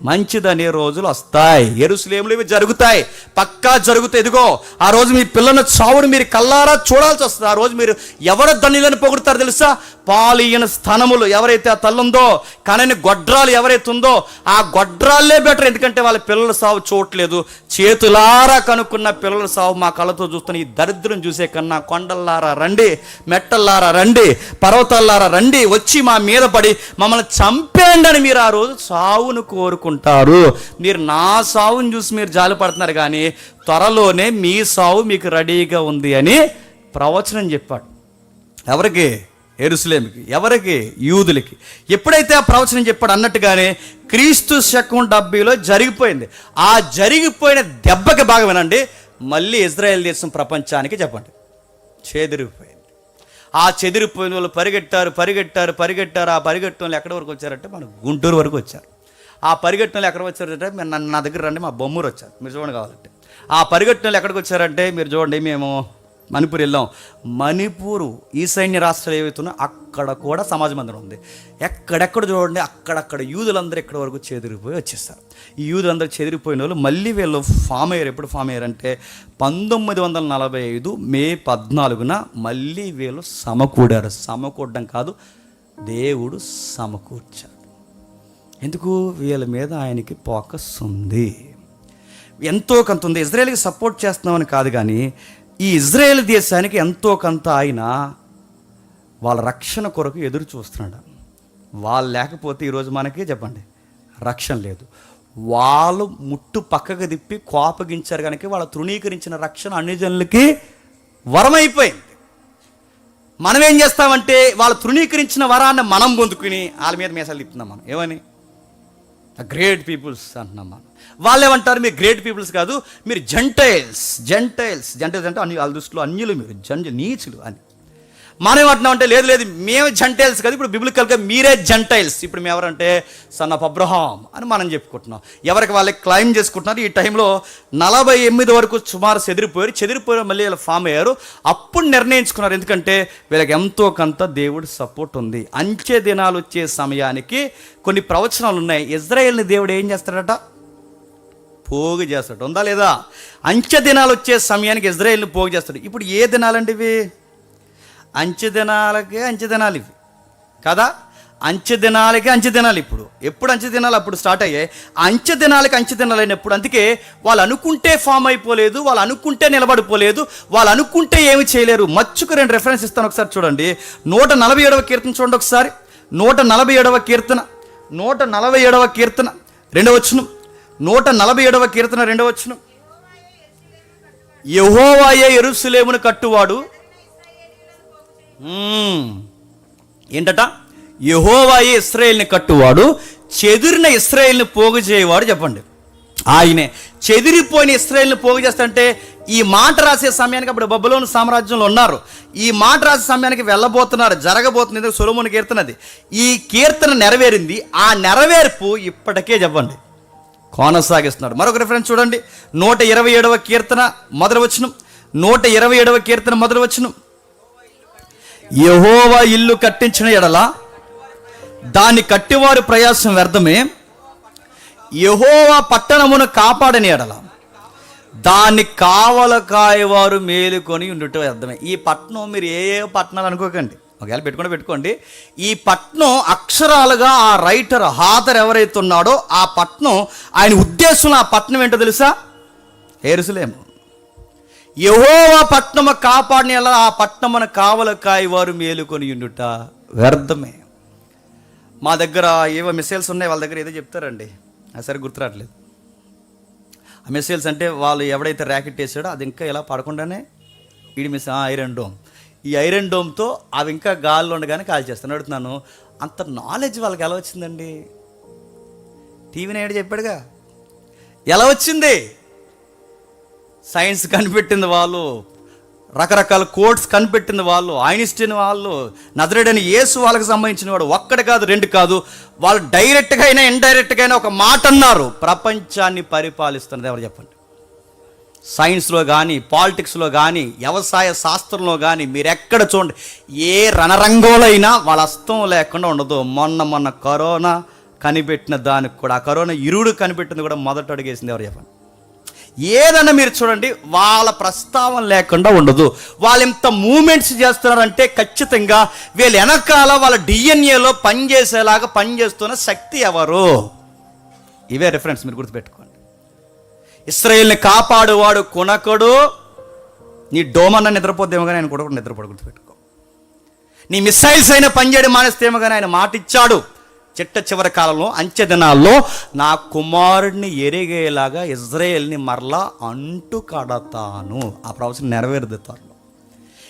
Speaker 1: మంచిదనే రోజులు వస్తాయి. యెరూషలేములో ఇవి జరుగుతాయి, పక్కా జరుగుతాయి. ఇదిగో ఆ రోజు మీ పిల్లల చావును మీరు కల్లారా చూడాల్సి వస్తుంది. ఆ రోజు మీరు ఎవరు ధనిలను పొగుడుతారు తెలుసా? పాలియన స్థనములు ఎవరైతే ఆ తల్లుందో, కనని గొడ్రాలు ఎవరైతే ఉందో, ఆ గొడ్రాలే బెటర్. ఎందుకంటే వాళ్ళ పిల్లల సావు చూడట్లేదు. చేతులారా కనుక్కున్న పిల్లల సావు మా కళ్ళతో చూస్తున్న ఈ దరిద్రం చూసే కన్నా కొండల్లారా రండి, మెట్టల్లారా రండి, పర్వతాల్లారా రండి, వచ్చి మా మీద పడి మమ్మల్ని చంపేయండి అని మీరు ఆ రోజు సావును కోరుకుంటారు. మీరు నా సావును చూసి మీరు జాలిపడుతున్నారు, కానీ త్వరలోనే మీ సావు మీకు రెడీగా ఉంది అని ప్రవచనం చెప్పాడు. ఎవరికి? యెరూషలేముకి. ఎవరికి? యూదులకి. ఎప్పుడైతే ఆ ప్రవచనం చెప్పాడు అన్నట్టుగానే క్రీస్తు శకం 70లో జరిగిపోయింది. ఆ జరిగిపోయిన దెబ్బకి బాగా వినండి, మళ్ళీ ఇజ్రాయెల్ దేశం ప్రపంచానికి చెప్పండి చెదిరిపోయింది. ఆ చెదిరిపోయిన వాళ్ళు పరిగెట్టారు. ఆ పరిగెట్టిన వాళ్ళు ఎక్కడి వరకు వచ్చారంటే మన గుంటూరు వరకు వచ్చారు. ఆ పరిగెట్టిన వాళ్ళు ఎక్కడ వచ్చారంటే నా దగ్గర రండి, మా బొమ్మూరు వచ్చారు, మీరు చూడండి కావాలంటే. ఆ పరిగెట్టిన వాళ్ళు ఎక్కడికి వచ్చారంటే మీరు చూడండి, మేము మణిపూర్ వెళ్ళాం. మణిపూరు ఈశాన్య రాష్ట్రాలు ఏవైతున్నా అక్కడ కూడా సమాజ మందిరం ఉంది. ఎక్కడెక్కడ చూడండి, అక్కడక్కడ యూదులందరూ ఎక్కడి వరకు చెదిరిపోయి వచ్చేస్తారు. ఈ యూదులందరూ చెదిరిపోయిన వాళ్ళు మళ్ళీ వీళ్ళు ఫామ్ అయ్యారు. ఎప్పుడు ఫామ్ అయ్యారంటే 1945 మే 14న మళ్ళీ వీళ్ళు సమకూడారు. సమకూడడం కాదు, దేవుడు సమకూర్చాడు. ఎందుకు? వీళ్ళ మీద ఆయనకి ఫోకస్ ఉంది, ఎంతో కొంత ఉంది. ఇజ్రాయేల్కి సపోర్ట్ చేస్తున్నామని కాదు, కానీ ఈ ఇజ్రాయేల్ దేశానికి ఎంతో కొంత ఆయన వాళ్ళ రక్షణ కొరకు ఎదురు చూస్తున్నాడు. వాళ్ళు లేకపోతే ఈరోజు మనకి చెప్పండి రక్షణ లేదు. వాళ్ళు ముట్టు పక్కకు తిప్పి కోపగించారు కనుక వాళ్ళ తృణీకరించిన రక్షణ అన్ని జనులకి వరమైపోయింది. మనం ఏం చేస్తామంటే వాళ్ళు తృణీకరించిన వరాన్ని మనం పొందుకుని వాళ్ళ మీద మీసాలు తిప్పుతున్నాం. మనం ఏమని? గ్రేట్ పీపుల్స్ అంటున్నాం. మనం వాళ్ళు ఏమంటారు? మీరు గ్రేట్ పీపుల్స్ కాదు, మీరు జెంటైల్స్ అంటే వాళ్ళ దృష్టిలో అన్యులు, మీరు నీచులు అని. మనం ఏమంటున్నామంటే లేదు మేము జెంటైల్స్ కాదు, ఇప్పుడు బిబ్లికల్గా మీరే జెంటైల్స్, ఇప్పుడు మేము ఎవరంటే సన్ ఆఫ్ అబ్రహాం అని మనం చెప్పుకుంటున్నాం. ఎవరికి వాళ్ళకి క్లైమ్ చేసుకుంటున్నారు. ఈ టైంలో 48 వరకు సుమారు చెదిరిపోయారు, మళ్ళీ వీళ్ళు ఫామ్ అయ్యారు. అప్పుడు నిర్ణయించుకున్నారు, ఎందుకంటే వీళ్ళకి ఎంతో కొంత దేవుడు సపోర్ట్ ఉంది. అంచె దినాలు వచ్చే సమయానికి కొన్ని ప్రవచనాలు ఉన్నాయి. ఇజ్రాయేల్ని దేవుడు ఏం చేస్తాడట? పోగు చేస్తాడు. ఉందా లేదా? అంచె దినాలు వచ్చే సమయానికి ఇజ్రాయేల్ని పోగు చేస్తాడు. ఇప్పుడు ఏ దినాలండి ఇవి? అంచె దినాలు ఇవి కదా. అంచె దినాలు ఇప్పుడు. ఎప్పుడు అంచె దినాలు? అప్పుడు స్టార్ట్ అయ్యాయి. అంచె దినాలు అయినప్పుడు. అందుకే వాళ్ళు అనుకుంటే ఫామ్ అయిపోలేదు, వాళ్ళు అనుకుంటే నిలబడిపోలేదు, వాళ్ళు అనుకుంటే ఏమి చేయలేరు. మచ్చుకు 2 రెఫరెన్స్ ఇస్తాను, ఒకసారి చూడండి. 147వ కీర్తన చూడండి ఒకసారి. 147వ కీర్తన 2వ వచనం. 147వ కీర్తన 2వ వచనం. యెహోవాయే యెరూషలేమును కట్టువాడు. ఏంటట? యెహోవాయే ఇశ్రాయేలుని కట్టువాడు, చెదిరిన ఇశ్రాయేలుని పోగు చేయవాడు. చెప్పండి, ఆయనే. చెదిరిపోయిన ఇశ్రాయేలుని పోగు చేస్తాంటే ఈ మాట రాసే సమయానికి అప్పుడు బబులోను సామ్రాజ్యంలో ఉన్నారు. ఈ మాట రాసే సమయానికి వెళ్ళబోతున్నారు, జరగబోతుంది. సొలొమోను కీర్తనది. ఈ కీర్తన నెరవేరింది. ఆ నెరవేర్పు ఇప్పటికే చెప్పండి కొనసాగిస్తున్నాడు. మరొక రిఫరెన్స్ చూడండి. 127వ కీర్తన మొదటి వచనం. 127వ కీర్తన మొదటి వచనం. యెహోవా ఇల్లు కట్టించిన ఎడల దాన్ని కట్టివారు ప్రయాసం వ్యర్థమే, యెహోవా పట్టణమును కాపాడని ఎడల దాన్ని కావల కాయవారు మేలుకొని ఉండుట వ్యర్థమే. ఈ పట్టణం మీరు ఏ పట్టణాలు అనుకోకండి, ఒకవేళ పెట్టుకోండి. ఈ పట్నం అక్షరాలుగా ఆ రైటర్ హాదర్ ఎవరైతే ఉన్నాడో ఆ పట్నం, ఆయన ఉద్దేశంలో ఆ పట్నం ఏంటో తెలుసా? యెరూషలేము. యెహోవా పట్నము కాపాడిన ఎలా ఆ పట్నమున కావల కాయవారు మేలుకొని ఉండుట వ్యర్థమే. మా దగ్గర ఏవో మిసైల్స్ ఉన్నాయి, వాళ్ళ దగ్గర ఏదో చెప్తారండి, అది సరే గుర్తురాట్లేదు. ఆ మిసైల్స్ అంటే వాళ్ళు ఎవడైతే ర్యాకెట్ వేసాడో అది ఇంకా ఇలా పడకుండానే ఈడి ఐరన్ డోమ్. ఈ ఐరన్ డోమ్తో అవి ఇంకా గాల్లో ఉండగానే కాల్ చేస్తాను. అడుగుతున్నాను, అంత నాలెడ్జ్ వాళ్ళకి ఎలా వచ్చిందండి? టీవీ నాయుడు చెప్పాడుగా. ఎలా వచ్చింది? సైన్స్ కనిపెట్టింది వాళ్ళు, రకరకాల కోడ్స్ కనిపెట్టింది వాళ్ళు, ఐన్స్టీన్ వాళ్ళు, నజరేయుడైన యేసు వాళ్ళకి సంబంధించిన వాడు. ఒక్కటి కాదు, రెండు కాదు, వాళ్ళు డైరెక్ట్గా అయినా ఇండైరెక్ట్గా అయినా ఒక మాట అన్నారు. ప్రపంచాన్ని పరిపాలిస్తున్నది ఎవరు చెప్పండి? సైన్స్లో కానీ, పాలిటిక్స్లో కానీ, వ్యవసాయ శాస్త్రంలో కానీ మీరు ఎక్కడ చూడండి, ఏ రణరంగంలో అయినా వాళ్ళ హస్తం లేకుండా ఉండదు. మొన్న కరోనా కనిపెట్టిన దానికి కూడా, ఆ కరోనా ఇరుడు కనిపెట్టింది కూడా మొదట అడిగేసింది ఎవరు చెప్పండి? ఏదన్నా మీరు చూడండి, వాళ్ళ ప్రస్తావన లేకుండా ఉండదు. వాళ్ళు ఎంత మూమెంట్స్ చేస్తున్నారంటే ఖచ్చితంగా వీళ్ళ వెనకాల వాళ్ళ డిఎన్ఏలో పనిచేసేలాగా పనిచేస్తున్న శక్తి ఎవరు? ఇవే రిఫరెన్స్ మీరు గుర్తుపెట్టుకోండి. ఇశ్రాయేల్ని కాపాడువాడు కొనకడు. నీ డోమన్న నిద్రపోద్దేమో కానీ ఆయన కూడా నిద్రపోడు, గుర్తుపెట్టుకో. నీ మిసైల్స్ అయినా పనిచేయడం మానేస్తేమో కానీ ఆయన మాట ఇచ్చాడు. చివరి కాలంలో, అంచె దినాల్లో నా కుమారుడిని ఎరిగేలాగా ఇజ్రాయేల్ని మరలా అంటు కడతాను. ఆ ప్రవచనం నెరవేరుది త్వరలో.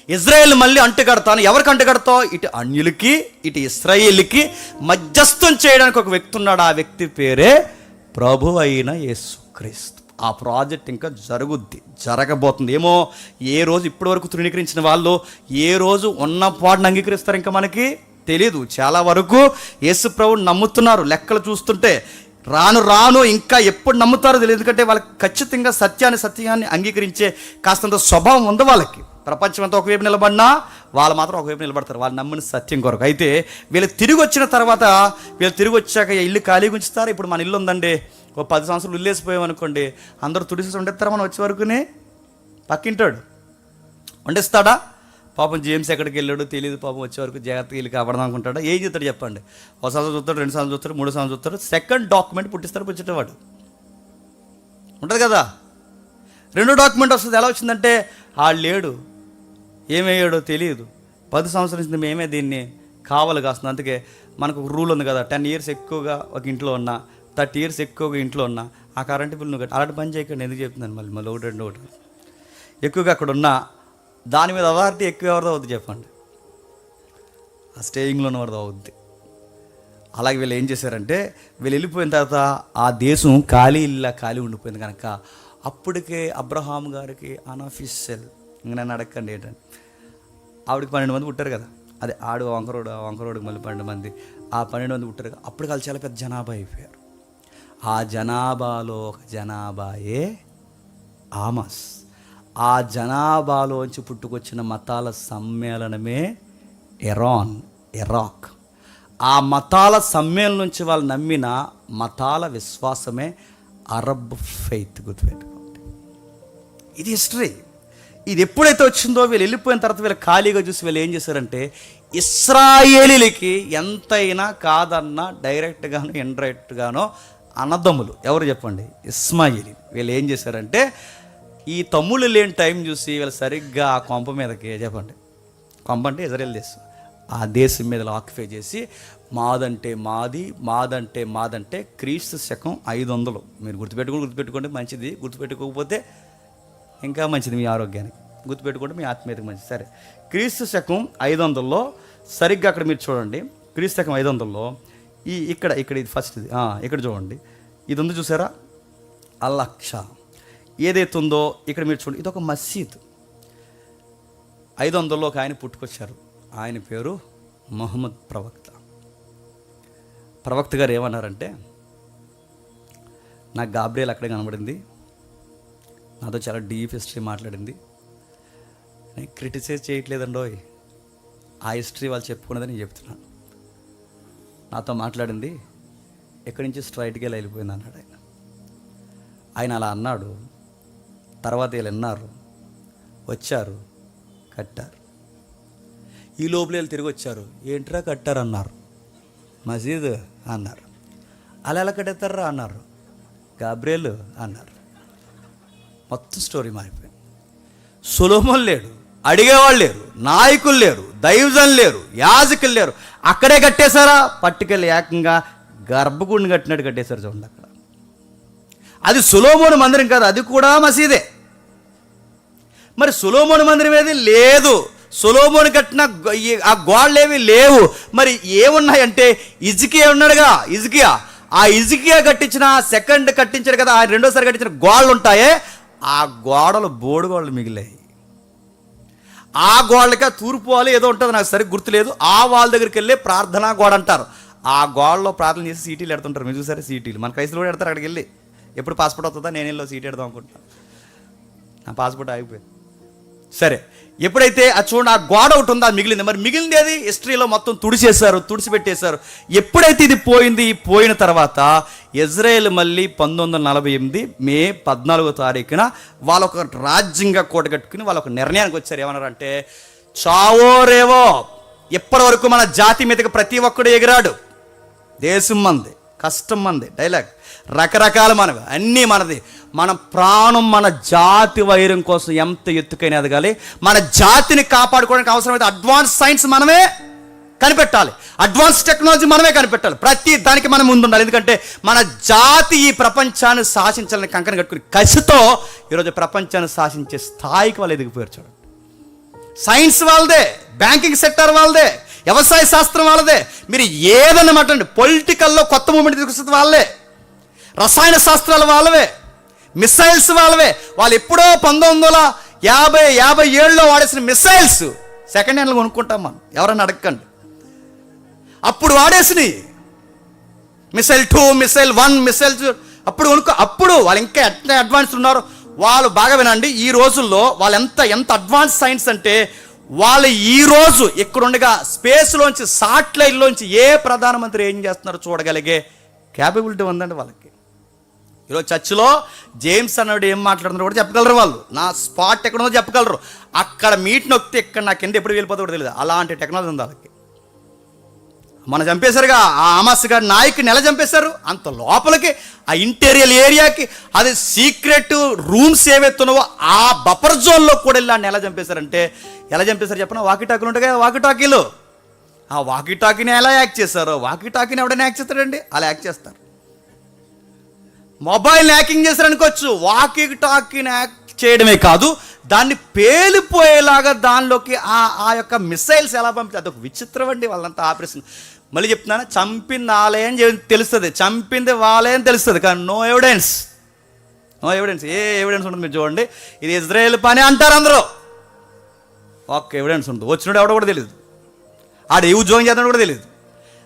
Speaker 1: ఇజ్రాయేల్ మళ్ళీ అంటు కడతాను. ఎవరికి అంటు కడతావు? ఇటు అన్యులకి, ఇటు ఇశ్రాయేల్కి మధ్యస్థం చేయడానికి ఒక వ్యక్తి ఉన్నాడు. ఆ వ్యక్తి పేరే ప్రభు అయిన యేసుక్రీస్తు. ఆ ప్రాజెక్ట్ ఇంకా జరగబోతుంది. ఏమో ఏ రోజు ఇప్పటి వరకు తృణీకరించిన వాళ్ళు ఏ రోజు ఉన్న పాటను అంగీకరిస్తారు ఇంకా మనకి తెలీదు. చాలా వరకు యేసు ప్రభువుని నమ్ముతున్నారు లెక్కలు చూస్తుంటే. రాను ఇంకా ఎప్పుడు నమ్ముతారో తెలియదు. ఎందుకంటే వాళ్ళకి ఖచ్చితంగా సత్యాన్ని అంగీకరించే కాస్తంత స్వభావం ఉంది వాళ్ళకి. ప్రపంచం అంతా ఒకవైపు నిలబడినా వాళ్ళు మాత్రం ఒకవైపు నిలబడతారు, వాళ్ళు నమ్మిన సత్యం కొరకు. అయితే వీళ్ళు తిరిగి వచ్చిన తర్వాత, వీళ్ళు తిరిగి వచ్చాక ఇల్లు ఖాళీగా ఉంచుతారు. ఇప్పుడు మన ఇల్లు ఉందండి, ఓ 10 సంవత్సరాలు ఇల్లు వేసిపోయామనుకోండి, అందరూ తుడిసి ఉండేస్తారు. మనం వచ్చే వరకునే పక్కింటాడు వండిస్తాడా? పాపం జేమ్స్ ఎక్కడికి వెళ్ళాడు తెలియదు. పాపం వచ్చే వరకు జాగ్రత్తగా ఇల్లు కాపాడదాం అనుకుంటాడా? ఏం చేస్తాడు చెప్పండి? ఒక సంవత్సరం చూస్తాడు, 2 సంవత్సరాలు చూస్తాడు, 3 సంవత్సరాలు చూస్తాడు. సెకండ్ డాక్యుమెంట్ పుట్టిస్తాడు పుచ్చేటవాడు ఉంటుంది కదా. రెండో డాక్యుమెంట్ వస్తుంది. ఎలా వచ్చిందంటే ఆడు లేడు, ఏమయ్యాడో తెలియదు. 10 సంవత్సరాల నుంచి మేమే దీన్ని కావాలి కాస్తుంది. అందుకే మనకు ఒక రూల్ ఉంది కదా, 10 ఇయర్స్ ఎక్కువగా ఒక ఇంట్లో ఉన్నా, 30 ఇయర్స్ ఎక్కువగా ఇంట్లో ఉన్నా ఆ కరెంటు బిల్లు నువ్వు అలాంటి పని చేయకండి. ఎందుకు చెప్తున్నాను మళ్ళీ ఒకటి ఎక్కువగా అక్కడ ఉన్నా దాని మీద అథారిటీ ఎక్కువ ఎవరిదో అవుద్ది చెప్పండి? ఆ స్టేయింగ్లో ఉన్నవారిదో అవుద్ది. అలాగే వీళ్ళు ఏం చేశారంటే, వీళ్ళు వెళ్ళిపోయిన తర్వాత ఆ దేశం ఖాళీ ఉండిపోయింది కనుక అప్పటికే అబ్రహాం గారికి అన్అఫీషియల్, ఇంక నన్ను అడగండి ఏంటంటే, ఆవిడకి 12 మంది పుట్టారు కదా. అదే ఆడు వంకరోడికి మళ్ళీ 12 మంది, ఆ 12 మంది పుట్టారు కదా. అప్పుడు వాళ్ళు చాలా పెద్ద జనాభా అయిపోయారు. ఆ జనాభాలో ఒక జనాభాయే ఆమస్. ఆ జనాభాలోంచి పుట్టుకొచ్చిన మతాల సమ్మేళనమే ఇరాక్. ఆ మతాల సమ్మేళనం నుంచి వాళ్ళు నమ్మిన మతాల విశ్వాసమే అరబ్ ఫెయిత్. గుర్తుపెట్టుకోండి, ఇది హిస్టరీ. ఇది ఎప్పుడైతే వచ్చిందో వీళ్ళు వెళ్ళిపోయిన తర్వాత వీళ్ళు ఖాళీగా చూసి వీళ్ళు ఏం చేశారంటే, ఇశ్రాయేలీలకి ఎంతైనా కాదన్నా డైరెక్ట్గానో ఇండైరెక్ట్గానో అన్నదమ్ములు ఎవరు చెప్పండి? ఇస్మాయిలీ. వీళ్ళు ఏం చేశారంటే, ఈ తమ్ముళ్ళు లేని టైం చూసి వీళ్ళు సరిగ్గా ఆ కొంప మీదకి, చెప్పండి కొంప అంటే ఇజ్రాయేల్ దేశం, ఆ దేశం మీద ఆక్యుపై చేసి మాదంటే క్రీస్తు శకం 500. మీరు గుర్తుపెట్టుకోండి మంచిది. గుర్తుపెట్టుకోకపోతే ఇంకా మంచిది మీ ఆరోగ్యానికి. గుర్తుపెట్టుకుంటే మీ ఆత్మీయతకి మంచిది. సరే, క్రీస్తు శకం 500లో సరిగ్గా అక్కడ మీరు చూడండి. క్రీస్తు శకం 500లో ఇక్కడ ఇది ఫస్ట్, ఇది ఇక్కడ చూడండి. ఇది ఉంది చూసారా, అల్-అక్సా ఏదైతే ఉందో ఇక్కడ మీరు చూడండి. ఇది ఒక మసీద్. 500లో ఒక ఆయన పుట్టుకొచ్చారు. ఆయన పేరు మహమ్మద్ ప్రవక్త గారు ఏమన్నారంటే, నాకు గాబ్రియల్ అక్కడే కనబడింది, నాతో చాలా డీప్ హిస్టరీ మాట్లాడింది. నేను క్రిటిసైజ్ చేయట్లేదండోయ్, ఆ హిస్టరీ వాళ్ళు చెప్పుకున్నదని నేను చెప్తున్నాను. నాతో మాట్లాడింది, ఎక్కడి నుంచి స్ట్రైట్గా వెళ్ళిపోయింది అన్నాడు ఆయన అలా అన్నాడు. తర్వాత వీళ్ళు విన్నారు, వచ్చారు, కట్టారు. ఈ లోపల వీళ్ళు తిరిగి వచ్చారు, ఏంట్రా కట్టారు అన్నారు. మసీద్ అన్నారు. అలా ఎలా కట్టేస్తారా అన్నారు. గాబ్రియల్ అన్నారు. మొత్తం స్టోరీ మారిపోయింది. సొలొమోన్ లేడు, అడిగేవాళ్ళు లేరు, నాయకులు లేరు, దైవజనులు లేరు, యాజకులు లేరు. అక్కడే కట్టేశారా? పట్టుకెళ్ళి ఏకంగా గర్భగుడిని కట్టినట్టు కట్టేశారు. చూడండి అక్కడ. అది సొలొమోను మందిరం కాదు, అది కూడా మసీదే. మరి సొలొమోను మందిరం ఏది లేదు, సొలొమోను కట్టిన ఆ గోడలేవి లేవు. మరి ఏమున్నాయంటే, హిజ్కియా ఉన్నాడుగా, హిజ్కియా ఆ హిజ్కియా కట్టించిన సెకండ్ కట్టించాడు కదా, ఆ రెండోసారి కట్టించిన గోడలు ఉంటాయే, ఆ గోడలు బోడుగోడలు మిగిలాయి. ఆ గోడలకి తూర్పు వాళ్ళు ఏదో ఉంటుంది, నాకు సరిగ్గా గుర్తులేదు. ఆ వాళ్ళ దగ్గరికి వెళ్ళి ప్రార్థనా గోడ అంటారు. ఆ గోడలో ప్రార్థన చేసి సీటీలు ఎడుతుంటారు. మీరు చూసారా సీటీలు? మన కైసులు కూడా ఎడతారు. అక్కడికి వెళ్ళి ఎప్పుడు పాస్పోర్ట్ అవుతుందా, నేను వెళ్ళి సీటీ ఎడదాం అనుకుంటున్నాను. నా పాస్పోర్ట్ ఆగిపోయింది. సరే, ఎప్పుడైతే అది చూడండి, ఆ గోడ ఒకటి ఉందా మిగిలింది. మరి మిగిలింది అది హిస్టరీలో మొత్తం తుడిచిపెట్టేశారు. ఎప్పుడైతే ఇది పోయిన తర్వాత ఇజ్రాయేల్ మళ్ళీ 1948 మే 14వ తారీఖున వాళ్ళొక రాజ్యంగా కూడగట్టుకుని వాళ్ళ ఒక నిర్ణయానికి వచ్చారు. ఏమన్నారంటే, చావో రేవో, ఇప్పటి వరకు మన జాతి మీదకి ప్రతి ఒక్కడు ఎగిరాడు. దేశం మంది, కష్టం మంది, డైలాగ్ రకరకాల మనవి, అన్నీ మనది. మన ప్రాణం మన జాతి వైరం కోసం ఎంత ఎత్తుకైనా ఎదగాలి. మన జాతిని కాపాడుకోవడానికి అవసరమైతే అడ్వాన్స్ సైన్స్ మనమే కనిపెట్టాలి, అడ్వాన్స్ టెక్నాలజీ మనమే కనిపెట్టాలి. ప్రతి దానికి మనం ముందుండాలి. ఎందుకంటే మన జాతి ఈ ప్రపంచాన్ని శాసించాలని కంకణం కట్టుకుని కసితో ఈరోజు ప్రపంచాన్ని శాసించే స్థాయికి వాళ్ళు ఎదిగిపోయారు. చూడండి, సైన్స్ వాళ్ళదే, బ్యాంకింగ్ సెక్టర్ వాళ్ళదే, వ్యవసాయ శాస్త్రం వాళ్ళదే. మీరు ఏదన్నా మాట్లాడండి, పొలిటికల్లో కొత్త మూమెంట్ తీసుకొస్తుంది వాళ్ళే, రసాయన శాస్త్రాలు వాళ్ళవే, మిసైల్స్ వాళ్ళవే. వాళ్ళు ఎప్పుడో 1957లో వాడేసిన మిసైల్స్ సెకండ్ హ్యాండ్లో కొనుక్కుంటాం మనం, ఎవరన్నా అడగండి. అప్పుడు వాడేసినాయి మిసైల్ 2, మిసైల్ 1, మిసైల్ 2 అప్పుడు వాళ్ళు ఇంకా ఎట్లా అడ్వాన్స్ ఉన్నారు వాళ్ళు. బాగా వినండి, ఈ రోజుల్లో వాళ్ళు ఎంత అడ్వాన్స్ సైన్స్ అంటే, వాళ్ళు ఈరోజు ఇక్కడుండగా స్పేస్లోంచి సాటిలైట్లోంచి ఏ ప్రధానమంత్రి ఏం చేస్తున్నారో చూడగలిగే క్యాపబిలిటీ ఉందండి వాళ్ళకి. ఈరోజు చర్చిలో జేమ్స్ అన్నాడు ఏం మాట్లాడుతున్నారో కూడా చెప్పగలరు వాళ్ళు. నా స్పాట్ ఎక్కడ ఉందో చెప్పగలరు. అక్కడ మీట్ నొక్కితే ఇక్కడ నా కింద ఎప్పుడు వెళ్ళిపోతుందో కూడా తెలియదు. అలాంటి టెక్నాలజీ ఉంది వాళ్ళకి. మనం చంపేశారుగా ఆ హమాస్ గారి నాయకుని ఎలా చంపేశారు? అంత లోపలికి ఆ ఇంటీరియర్ ఏరియాకి, అది సీక్రెట్ రూమ్స్ ఏవైతున్నావో ఆ బఫర్ జోన్లో కూడా వెళ్ళి ఆయన ఎలా చంపేశారంటే, ఎలా చంపేశారు చెప్పిన, వాకీటాకీలు ఉంటాయి కదా, వాకీటాకీలు. ఆ వాకీటాకీని ఎలా యాక్ట్ చేశారో, వాకీటాకీని ఎవడైనా యాక్ట్ చేస్తాడండి, అలా యాక్ట్ చేస్తారు. మొబైల్ని హ్యాకింగ్ చేశారనుకోవచ్చు, వాకీటాకీని యాక్ట్ చేయడమే కాదు, దాన్ని పేలిపోయేలాగా దానిలోకి ఆ యొక్క మిసైల్స్ ఎలా పంపితే అదొక విచిత్రం అండి వాళ్ళంతా ఆపరేషన్. మళ్ళీ చెప్తున్నాను, చంపింది వాళ్ళే అని తెలుస్తుంది, చంపింది వాళ్ళే అని తెలుస్తుంది, కానీ నో ఎవిడెన్స్. ఏ ఎవిడెన్స్ ఉంటుంది మీరు చూడండి. ఇది ఇజ్రాయేల్ పని అంటారు అందరూ, ఒక్క ఎవిడెన్స్ ఉంటుంది. వచ్చినాడు ఎవడో కూడా తెలియదు, ఆడు ఏ ఉద్యోగం చేస్తున్నాడు కూడా తెలియదు,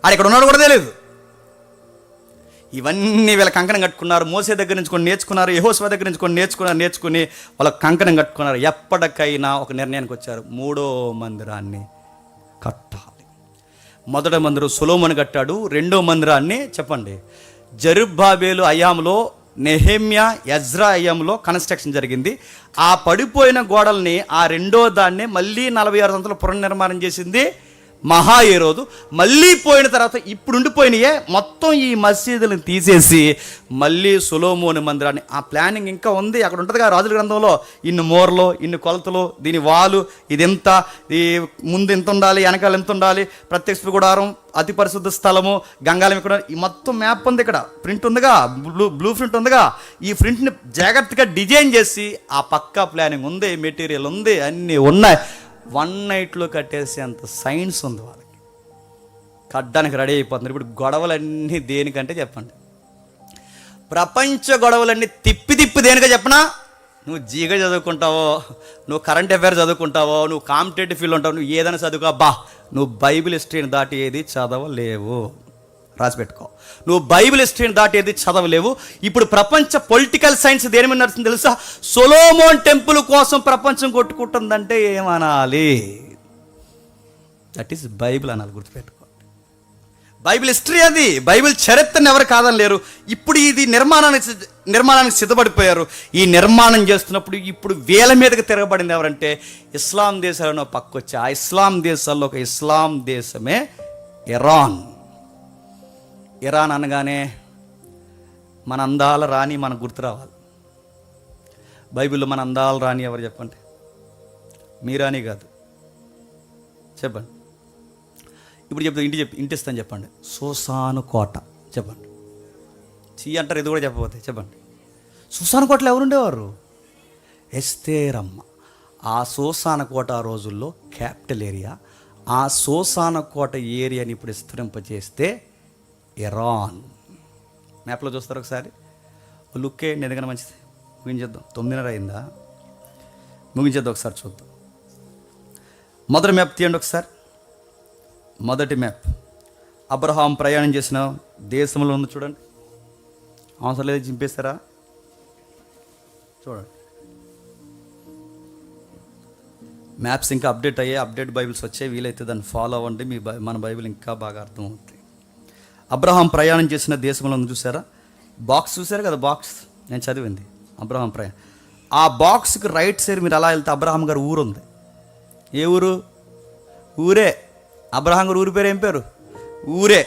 Speaker 1: ఆడు ఇక్కడ ఉన్నాడు కూడా తెలియదు. ఇవన్నీ వీళ్ళ కంకణం కట్టుకున్నారు. మోసే దగ్గర నుంచి కొన్ని నేర్చుకున్నారు, యెహోషువ దగ్గర నుంచి కొన్ని నేర్చుకుని వాళ్ళ కంకణం కట్టుకున్నారు. ఎప్పటికైనా ఒక నిర్ణయానికి వచ్చారు, 3వ మందిరాన్ని కట్టాలి. మొదటి మందిరం సొలొమోను కట్టాడు, 2వ మందిరాన్ని చెప్పండి జెరుబ్బాబెలు అయ్యాములో, నెహెమ్యా ఎజ్రా అయ్యాములో కన్స్ట్రక్షన్ జరిగింది. ఆ పడిపోయిన గోడల్ని ఆ 2వ దాన్ని మళ్ళీ 46 సంవత్సరాలు పునర్నిర్మాణం చేసింది మహాయేరోదు. మళ్ళీ పోయిన తర్వాత ఇప్పుడు ఉండిపోయినాయే మొత్తం ఈ మసీదులను తీసేసి మళ్ళీ సొలొమోను మందిరాన్ని, ఆ ప్లానింగ్ ఇంకా ఉంది. అక్కడ ఉంటుంది కదా రాజుల గ్రంథంలో, ఇన్ని మోర్లు, ఇన్ని కొలతలు, దీని వాలు ఇది ఎంత, ఈ ముందు ఎంత ఉండాలి, వెనకాల ఎంత ఉండాలి, ప్రత్యక్ష గుడారం, అతి పరిశుద్ధ స్థలము, గంగాలం ఇక్కడ, ఈ మొత్తం మ్యాప్ ఉంది. ఇక్కడ ప్రింట్ ఉందిగా, బ్లూ ప్రింట్ ఉందిగా. ఈ ప్రింట్ని జాగ్రత్తగా డిజైన్ చేసి ఆ పక్కా ప్లానింగ్ ఉంది, మెటీరియల్ ఉంది, అన్నీ ఉన్నాయి. 1 నైట్లో కట్టేసేంత సైన్స్ ఉంది వాళ్ళకి, కట్టడానికి రెడీ అయిపోతున్నారు. ఇప్పుడు గొడవలన్నీ దేనికంటే చెప్పండి, ప్రపంచ గొడవలన్నీ తిప్పి దేనిగా చెప్పనా, నువ్వు జీగా చదువుకుంటావో, నువ్వు కరెంట్ అఫైర్ చదువుకుంటావో, నువ్వు కాంపిటేటివ్ ఫీల్డ్ ఉంటావు, నువ్వు ఏదైనా చదువుకో, నువ్వు బైబిల్ హిస్టరీని దాటి ఏది చదవలేవు. రాసి పెట్టుకో, నువ్వు బైబిల్ హిస్టరీని దాటి ఏది చదవలేవు. ఇప్పుడు ప్రపంచ పొలిటికల్ సైన్స్ దేని మీద నడుస్తుంది తెలుసా? సొలొమోన్ టెంపుల్ కోసం ప్రపంచం కొట్టుకుంటుందంటే ఏమనాలి? దట్ ఈస్ బైబిల్ అనాలి, గుర్తుపెట్టుకోండి. బైబిల్ హిస్టరీ అది, బైబిల్ చరిత్రను ఎవరు కాదని లేరు. ఇప్పుడు ఇది నిర్మాణానికి సిద్ధపడిపోయారు. ఈ నిర్మాణం చేస్తున్నప్పుడు ఇప్పుడు వీళ్ళ మీదకి తిరగబడింది ఎవరంటే ఇస్లాం దేశాలను పక్కొచ్చి, ఆ ఇస్లాం దేశాల్లో ఒక ఇస్లాం దేశమే ఇరాన్. ఇరాన్ అనగానే మన అందాల రాణి మనకు గుర్తు రావాలి. బైబిల్లో మన అందాల రాణి ఎవరు చెప్పండి? మీ రాణి కాదు, చెప్పండి. ఇప్పుడు ఇంటి ఇస్తాను చెప్పండి. సూసాను కోట చెప్పండి. అంటారు, ఇది కూడా చెప్పబోతే చెప్పండి. సూసాను కోటలో ఎవరుండేవారు? ఎస్తేరమ్మ. ఆ సూసాన కోట ఆ రోజుల్లో క్యాపిటల్ ఏరియా. ఆ సూసాన కోట ఏరియాని ఇప్పుడు విస్తరింపజేస్తే ఇరాన్. మ్యాప్లో చూస్తారు ఒకసారి లుక్ వేయండి, ఎందుకన్నా మంచిది. ముగించేద్దాం, 9:30 అయిందా, ముగించేద్దాం. ఒకసారి చూద్దాం. మొదటి మ్యాప్ తీయండి ఒకసారి. మొదటి మ్యాప్ అబ్రహాం ప్రయాణం చేసిన దేశంలో ఉంది చూడండి. అవసరం లేదు, చింపేస్తారా? చూడండి, మ్యాప్స్ ఇంకా అప్డేట్ అయ్యాయి, అప్డేట్ బైబిల్స్ వచ్చాయి. వీలైతే దాన్ని ఫాలో అవ్వండి, మన బైబిల్ ఇంకా బాగా అర్థమవుతుంది. అబ్రహాం ప్రయాణం చేసిన దేశంలో ఉంది చూసారా? బాక్స్ చూసారు కదా, బాక్స్ నేను చదివింది అబ్రహాం ప్రయాణం. ఆ బాక్స్కి రైట్ సైడ్ మీరు అలా వెళ్తే అబ్రహాం గారు ఊరు ఉంది. ఏ ఊరు? ఊరే. అబ్రహాం గారు ఊరి పేరు ఏం పేరు? ఊరే.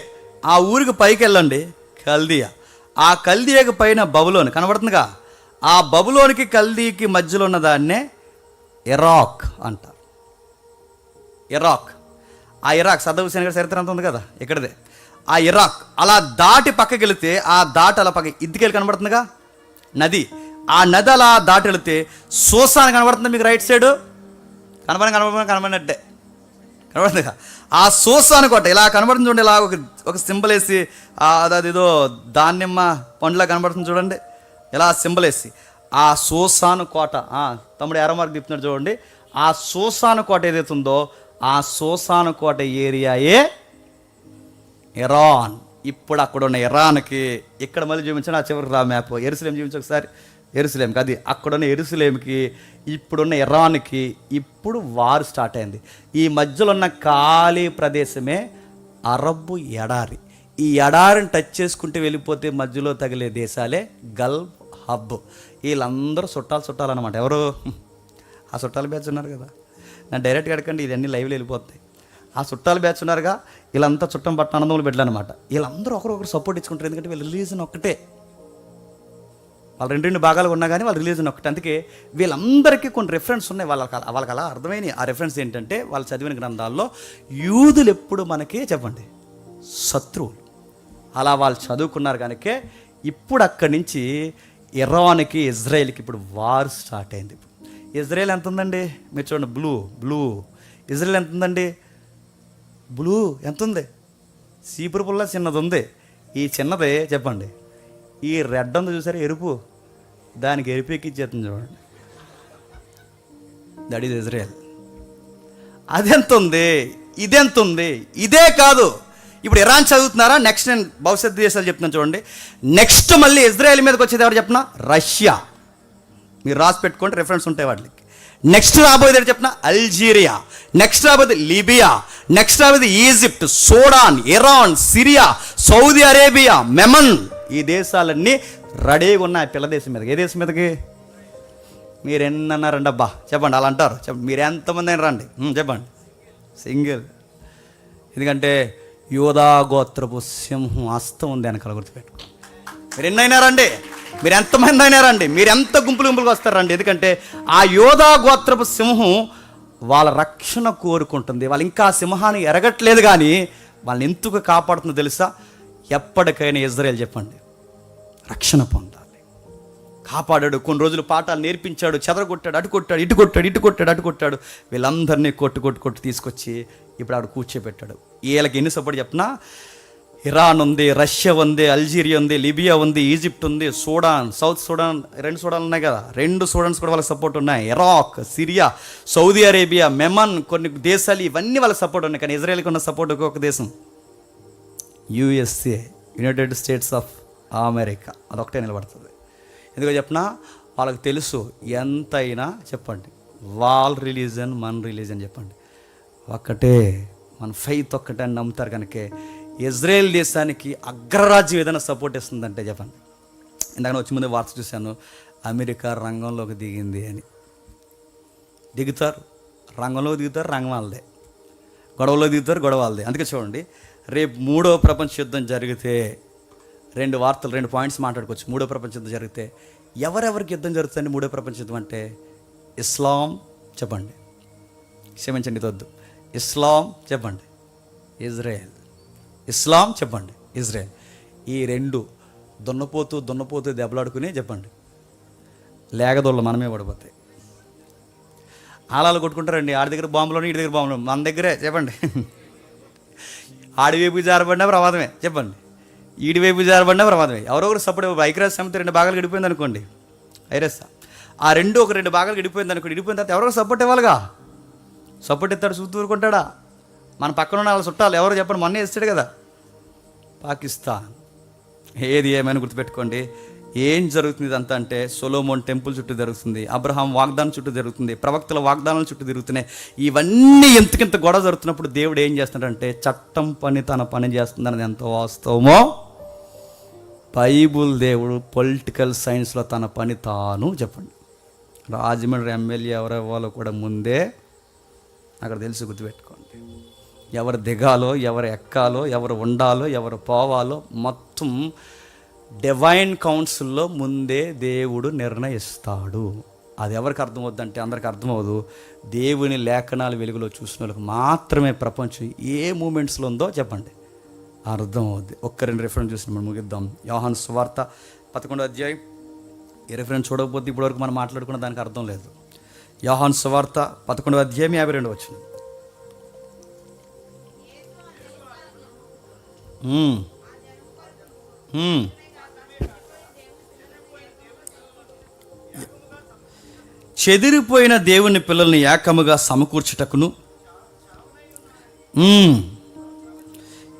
Speaker 1: ఆ ఊరికి పైకి వెళ్ళండి, కల్దియా. ఆ కల్దియాకి పైన బబులోని కనబడుతుందిగా. ఆ బబులోనికి కల్దీకి మధ్యలో ఉన్న దాన్నే ఇరాక్ అంటారు. ఇరాక్. ఆ ఇరాక్ సద్దాం హుసేన్ గారి చరిత్ర అంత ఉంది కదా, ఇక్కడదే. ఆ ఇరాక్ అలా దాటి పక్కకి వెళితే, ఆ దాటి అలా పక్క ఇద్దికెళ్ళి కనబడుతుందిగా నది. ఆ నది అలా దాటి వెళితే సోసాన్ కనబడుతుంది మీకు రైట్ సైడు. కనబడినట్టే కనబడుతుందిగా. ఆ సోసాను కోట ఇలా కనబడుతుంది చూడండి. ఇలా ఒక సింబల్ వేసి, అదేదో దానిమ్మ పండులా కనబడుతుంది చూడండి, ఇలా సింబల్ వేసి. ఆ సోసాను కోట, తమ్ముడు ఎర్ర మార్క్ తిప్పుతున్నాడు చూడండి. ఆ సోసాను కోట ఏదైతే ఉందో, ఆ సోసాను కోట ఏరియాయే ఇరాన్. ఇప్పుడు అక్కడ ఉన్న ఇరాన్కి, ఇక్కడ మళ్ళీ చూపించండి, ఆ చివరికి రా మ్యాప్. ఎరుసలేం చూపించి ఒకసారి. ఎరుసలేంకి, అది అక్కడున్న ఎరుసలేంకి, ఇప్పుడున్న ఇరాన్కి ఇప్పుడు వారు స్టార్ట్ అయింది. ఈ మధ్యలో ఉన్న ఖాళీ ప్రదేశమే అరబ్బు ఎడారి. ఈ ఎడారిని టచ్ చేసుకుంటూ వెళ్ళిపోతే మధ్యలో తగిలే దేశాలే గల్ఫ్ హబ్. వీళ్ళందరూ చుట్టాలన్నమాట. ఎవరు? ఆ చుట్టాల బ్యాచ్ ఉన్నారు కదా, నా డైరెక్ట్గా అడగండి, ఇవన్నీ లైవ్లో వెళ్ళిపోతాయి. ఆ చుట్టాల బ్యాచ్ ఉన్నారుగా, వీళ్ళంతా చుట్టం పట్టిన ఆనందములు బిడ్డలు అనమాట. వీళ్ళందరూ ఒకరొకరు సపోర్ట్ ఇచ్చుకుంటారు. ఎందుకంటే వీళ్ళ రిలీజన్ ఒక్కటే, వాళ్ళు రెండు భాగాలు ఉన్నా కానీ వాళ్ళ రిలీజన్ ఒకటి. అందుకే వీళ్ళందరికీ కొన్ని రెఫరెన్స్ ఉన్నాయి. వాళ్ళకి అలా అర్థమైనవి. ఆ రెఫరెన్స్ ఏంటంటే, వాళ్ళు చదివిన గ్రంథాల్లో యూదులు ఎప్పుడు మనకి చెప్పండి శత్రువులు. అలా వాళ్ళు చదువుకున్నారు కనుకే ఇప్పుడు అక్కడి నుంచి ఇరాన్కి ఇజ్రాయెల్కి ఇప్పుడు వార్ స్టార్ట్ అయింది. ఇజ్రాయెల్ ఎంత ఉందండి మీరు చూడండి, బ్లూ. ఇజ్రాయెల్ ఎంత ఉందండి? బ్లూ ఎంత ఉంది? సీపురు పుల్ల చిన్నది ఉంది. ఈ చిన్నది చెప్పండి, ఈ రెడ్ ఉంది చూసారా, ఎరుపు, దానికి ఎరుపు ఎక్కిచ్చేస్తుంది చూడండి, దట్ ఈజ్ ఇజ్రాయెల్. అదెంత ఉంది, ఇదెంత ఉంది? ఇదే కాదు, ఇప్పుడు ఇరాన్ చదువుతున్నారా? నెక్స్ట్ నేను భవిష్యత్తు దేశాలు చెప్తున్నాను చూడండి. నెక్స్ట్ మళ్ళీ ఇజ్రాయెల్ మీదకి వచ్చేది ఎవరు చెప్పిన? రష్యా. మీరు రాసి పెట్టుకోండి, రెఫరెన్స్ ఉంటాయి వాటికి. నెక్స్ట్ రాబోయేది చెప్పిన అల్జీరియా. నెక్స్ట్ రాబోయేది లిబియా. నెక్స్ట్ రాబోయేది Egypt, Sudan, Iran, Syria, Saudi Arabia, Memon. ఈ దేశాలన్నీ రెడీగా ఉన్నాయి పిల్ల దేశం మీదకి. ఏ దేశం మీదకి? మీరు ఎన్నన్నారండి అబ్బా చెప్పండి, అలా అంటారు. చెప్పండి, మీరు ఎంతమంది అయినా రండి చెప్పండి. సింగిల్. ఎందుకంటే యోధా గోత్రపు సింహం హస్తం ఉంది వెనకాల, గుర్తుపెట్టుకో. మీరు ఎన్నైనా రండి, మీరు ఎంతమంది అయినా రండి, మీరు ఎంత గుంపులుగా వస్తారండి. ఎందుకంటే ఆ యోధా గోత్రపు సింహం వాళ్ళ రక్షణ కోరుకుంటుంది. వాళ్ళు ఇంకా సింహాన్ని ఎరగట్లేదు, కానీ వాళ్ళని ఎందుకు కాపాడుతుందో తెలుసా? ఎప్పటికైనా ఇజ్రాయెల్ చెప్పండి రక్షణ పొందాలి. కాపాడాడు, కొన్ని రోజులు పాఠాలు నేర్పించాడు, చెదరగొట్టాడు, అటు కొట్టాడు, ఇటు కొట్టాడు, ఇటు కొట్టాడు, అటు కొట్టాడు. వీళ్ళందరినీ కొట్టు తీసుకొచ్చి ఇప్పుడు ఆవిడ కూర్చోబెట్టాడు. వీళ్ళకి ఎన్ని సపోర్ట్ చెప్పినా, ఇరాన్ ఉంది, రష్యా ఉంది, అల్జీరియా ఉంది, లిబియా ఉంది, ఈజిప్ట్ ఉంది, సూడాన్, సౌత్ సూడాన్, 2 సూడాన్లు ఉన్నాయి కదా, 2 సూడాన్స్ కూడా వాళ్ళకి సపోర్ట్ ఉన్నాయి. Iraq, Syria, Saudi Arabia, Memon, కొన్ని దేశాలు, ఇవన్నీ వాళ్ళకి సపోర్ట్ ఉన్నాయి. కానీ ఇజ్రాయెల్కి ఉన్న సపోర్ట్ ఒక దేశం, USA, United states of America. అదొకటే నిలబడుతుంది. ఎందుకో చెప్పినా, వాళ్ళకి తెలుసు ఎంతైనా చెప్పండి, వాళ్ళ రిలీజన్ మన రిలీజన్ చెప్పండి ఒక్కటే, మన ఫెయిత్ ఒక్కటే అని నమ్ముతారు. కనుక ఇజ్రాయెల్ దేశానికి అగ్రరాజ్యం ఏదైనా సపోర్ట్ ఇస్తుందంటే చెప్పండి. ఇందాక వచ్చి ముందే వార్త చూశాను, అమెరికా రంగంలోకి దిగింది అని. దిగుతారు, రంగంలోకి దిగుతారు, రంగం వాళ్ళదే. గొడవలో దిగుతారు, గొడవ వాళ్ళదే. అందుకే చూడండి, రేపు 3వ ప్రపంచ యుద్ధం జరిగితే 2 వార్తలు, 2 పాయింట్స్ మాట్లాడుకోవచ్చు. 3వ ప్రపంచ యుద్ధం జరిగితే ఎవరెవరికి యుద్ధం జరుగుతుంది? 3వ ప్రపంచ యుద్ధం అంటే ఇస్లాం చెప్పండి, క్షమించండి వద్దు, ఇస్లాం చెప్పండి, ఇజ్రాయెల్. ఇస్లాం చెప్పండి, ఇజ్రాయెల్. ఈ 2 దున్నపోతూ దెబ్బలాడుకుని చెప్పండి లేగదోళ్ళు మనమే పడిపోతాయి. ఆలాలు కొట్టుకుంటారండి, ఆడి దగ్గర బాంబులోని, ఇడి దగ్గర బాంబులో, మన దగ్గరే చెప్పండి. ఆడి వైపు జారబడినా ప్రమాదమే చెప్పండి. ఈడి వైపు జారబడినా ప్రమాదమే. ఎవరొకరు సపోర్ట్ ఐక్యరాజ్య సమితి 2 భాగాలు గడిపోయింది అనుకోండి, ఐరస్ ఆ ఒక 2 భాగాలు గడిపోయింది అనుకోండి, గడిపోయిన తర్వాత ఎవరో సపోర్ట్ ఇవ్వాలిగా. సపోర్ట్ ఇస్తాడు, చూస్తూ ఊరుకుంటాడా? మన పక్కన ఉన్న వాళ్ళ చుట్టాలు ఎవరో చెప్పండి, మొన్నే ఇస్తాడు కదా పాకిస్తాన్. ఏది ఏమైనా గుర్తుపెట్టుకోండి, ఏం జరుగుతుంది ఇదంతా అంటే సొలొమోన్ టెంపుల్ చుట్టూ జరుగుతుంది, అబ్రహాం వాగ్దానం చుట్టూ జరుగుతుంది, ప్రవక్తల వాగ్దానాల చుట్టూ తిరుగుతున్నాయి. ఇవన్నీ ఎంతకింత గొడవ జరుగుతున్నప్పుడు దేవుడు ఏం చేస్తున్నాడంటే చట్టం పని తన పని చేస్తుందన్నది ఎంత వాస్తవమో బైబుల్ దేవుడు పొలిటికల్ సైన్స్లో తన పని తాను చెప్పండి. రాజమండ్రి ఎమ్మెల్యే ఎవరు ఇవ్వాలో కూడా ముందే అక్కడ తెలిసి గుర్తుపెట్టుకోండి. ఎవరు దిగాలో, ఎవరు ఎక్కాలో, ఎవరు ఉండాలో, ఎవరు పోవాలో మొత్తం డివైన్ కౌన్సిల్లో ముందే దేవుడు నిర్ణయిస్తాడు. అది ఎవరికి అర్థమవుద్దంటే అందరికి అర్థమవుదు. దేవుని లేఖనాల వెలుగులో చూసిన వాళ్ళకి మాత్రమే ప్రపంచం ఏ మూమెంట్స్లో ఉందో చెప్పండి అర్థమవుద్ది. 1-2 రిఫరెన్స్ చూసి మనం ముగిద్దాం. యోహాను సువార్త 11వ అధ్యాయం. ఈ రిఫరెన్స్ చూడకపోతే ఇప్పటివరకు మనం మాట్లాడుకున్న దానికి అర్థం లేదు. యోహాను సువార్త 11వ అధ్యాయం 52వ వచనం. చెదిరిపోయిన దేవుని పిల్లల్ని ఏకముగా సమకూర్చుటకును.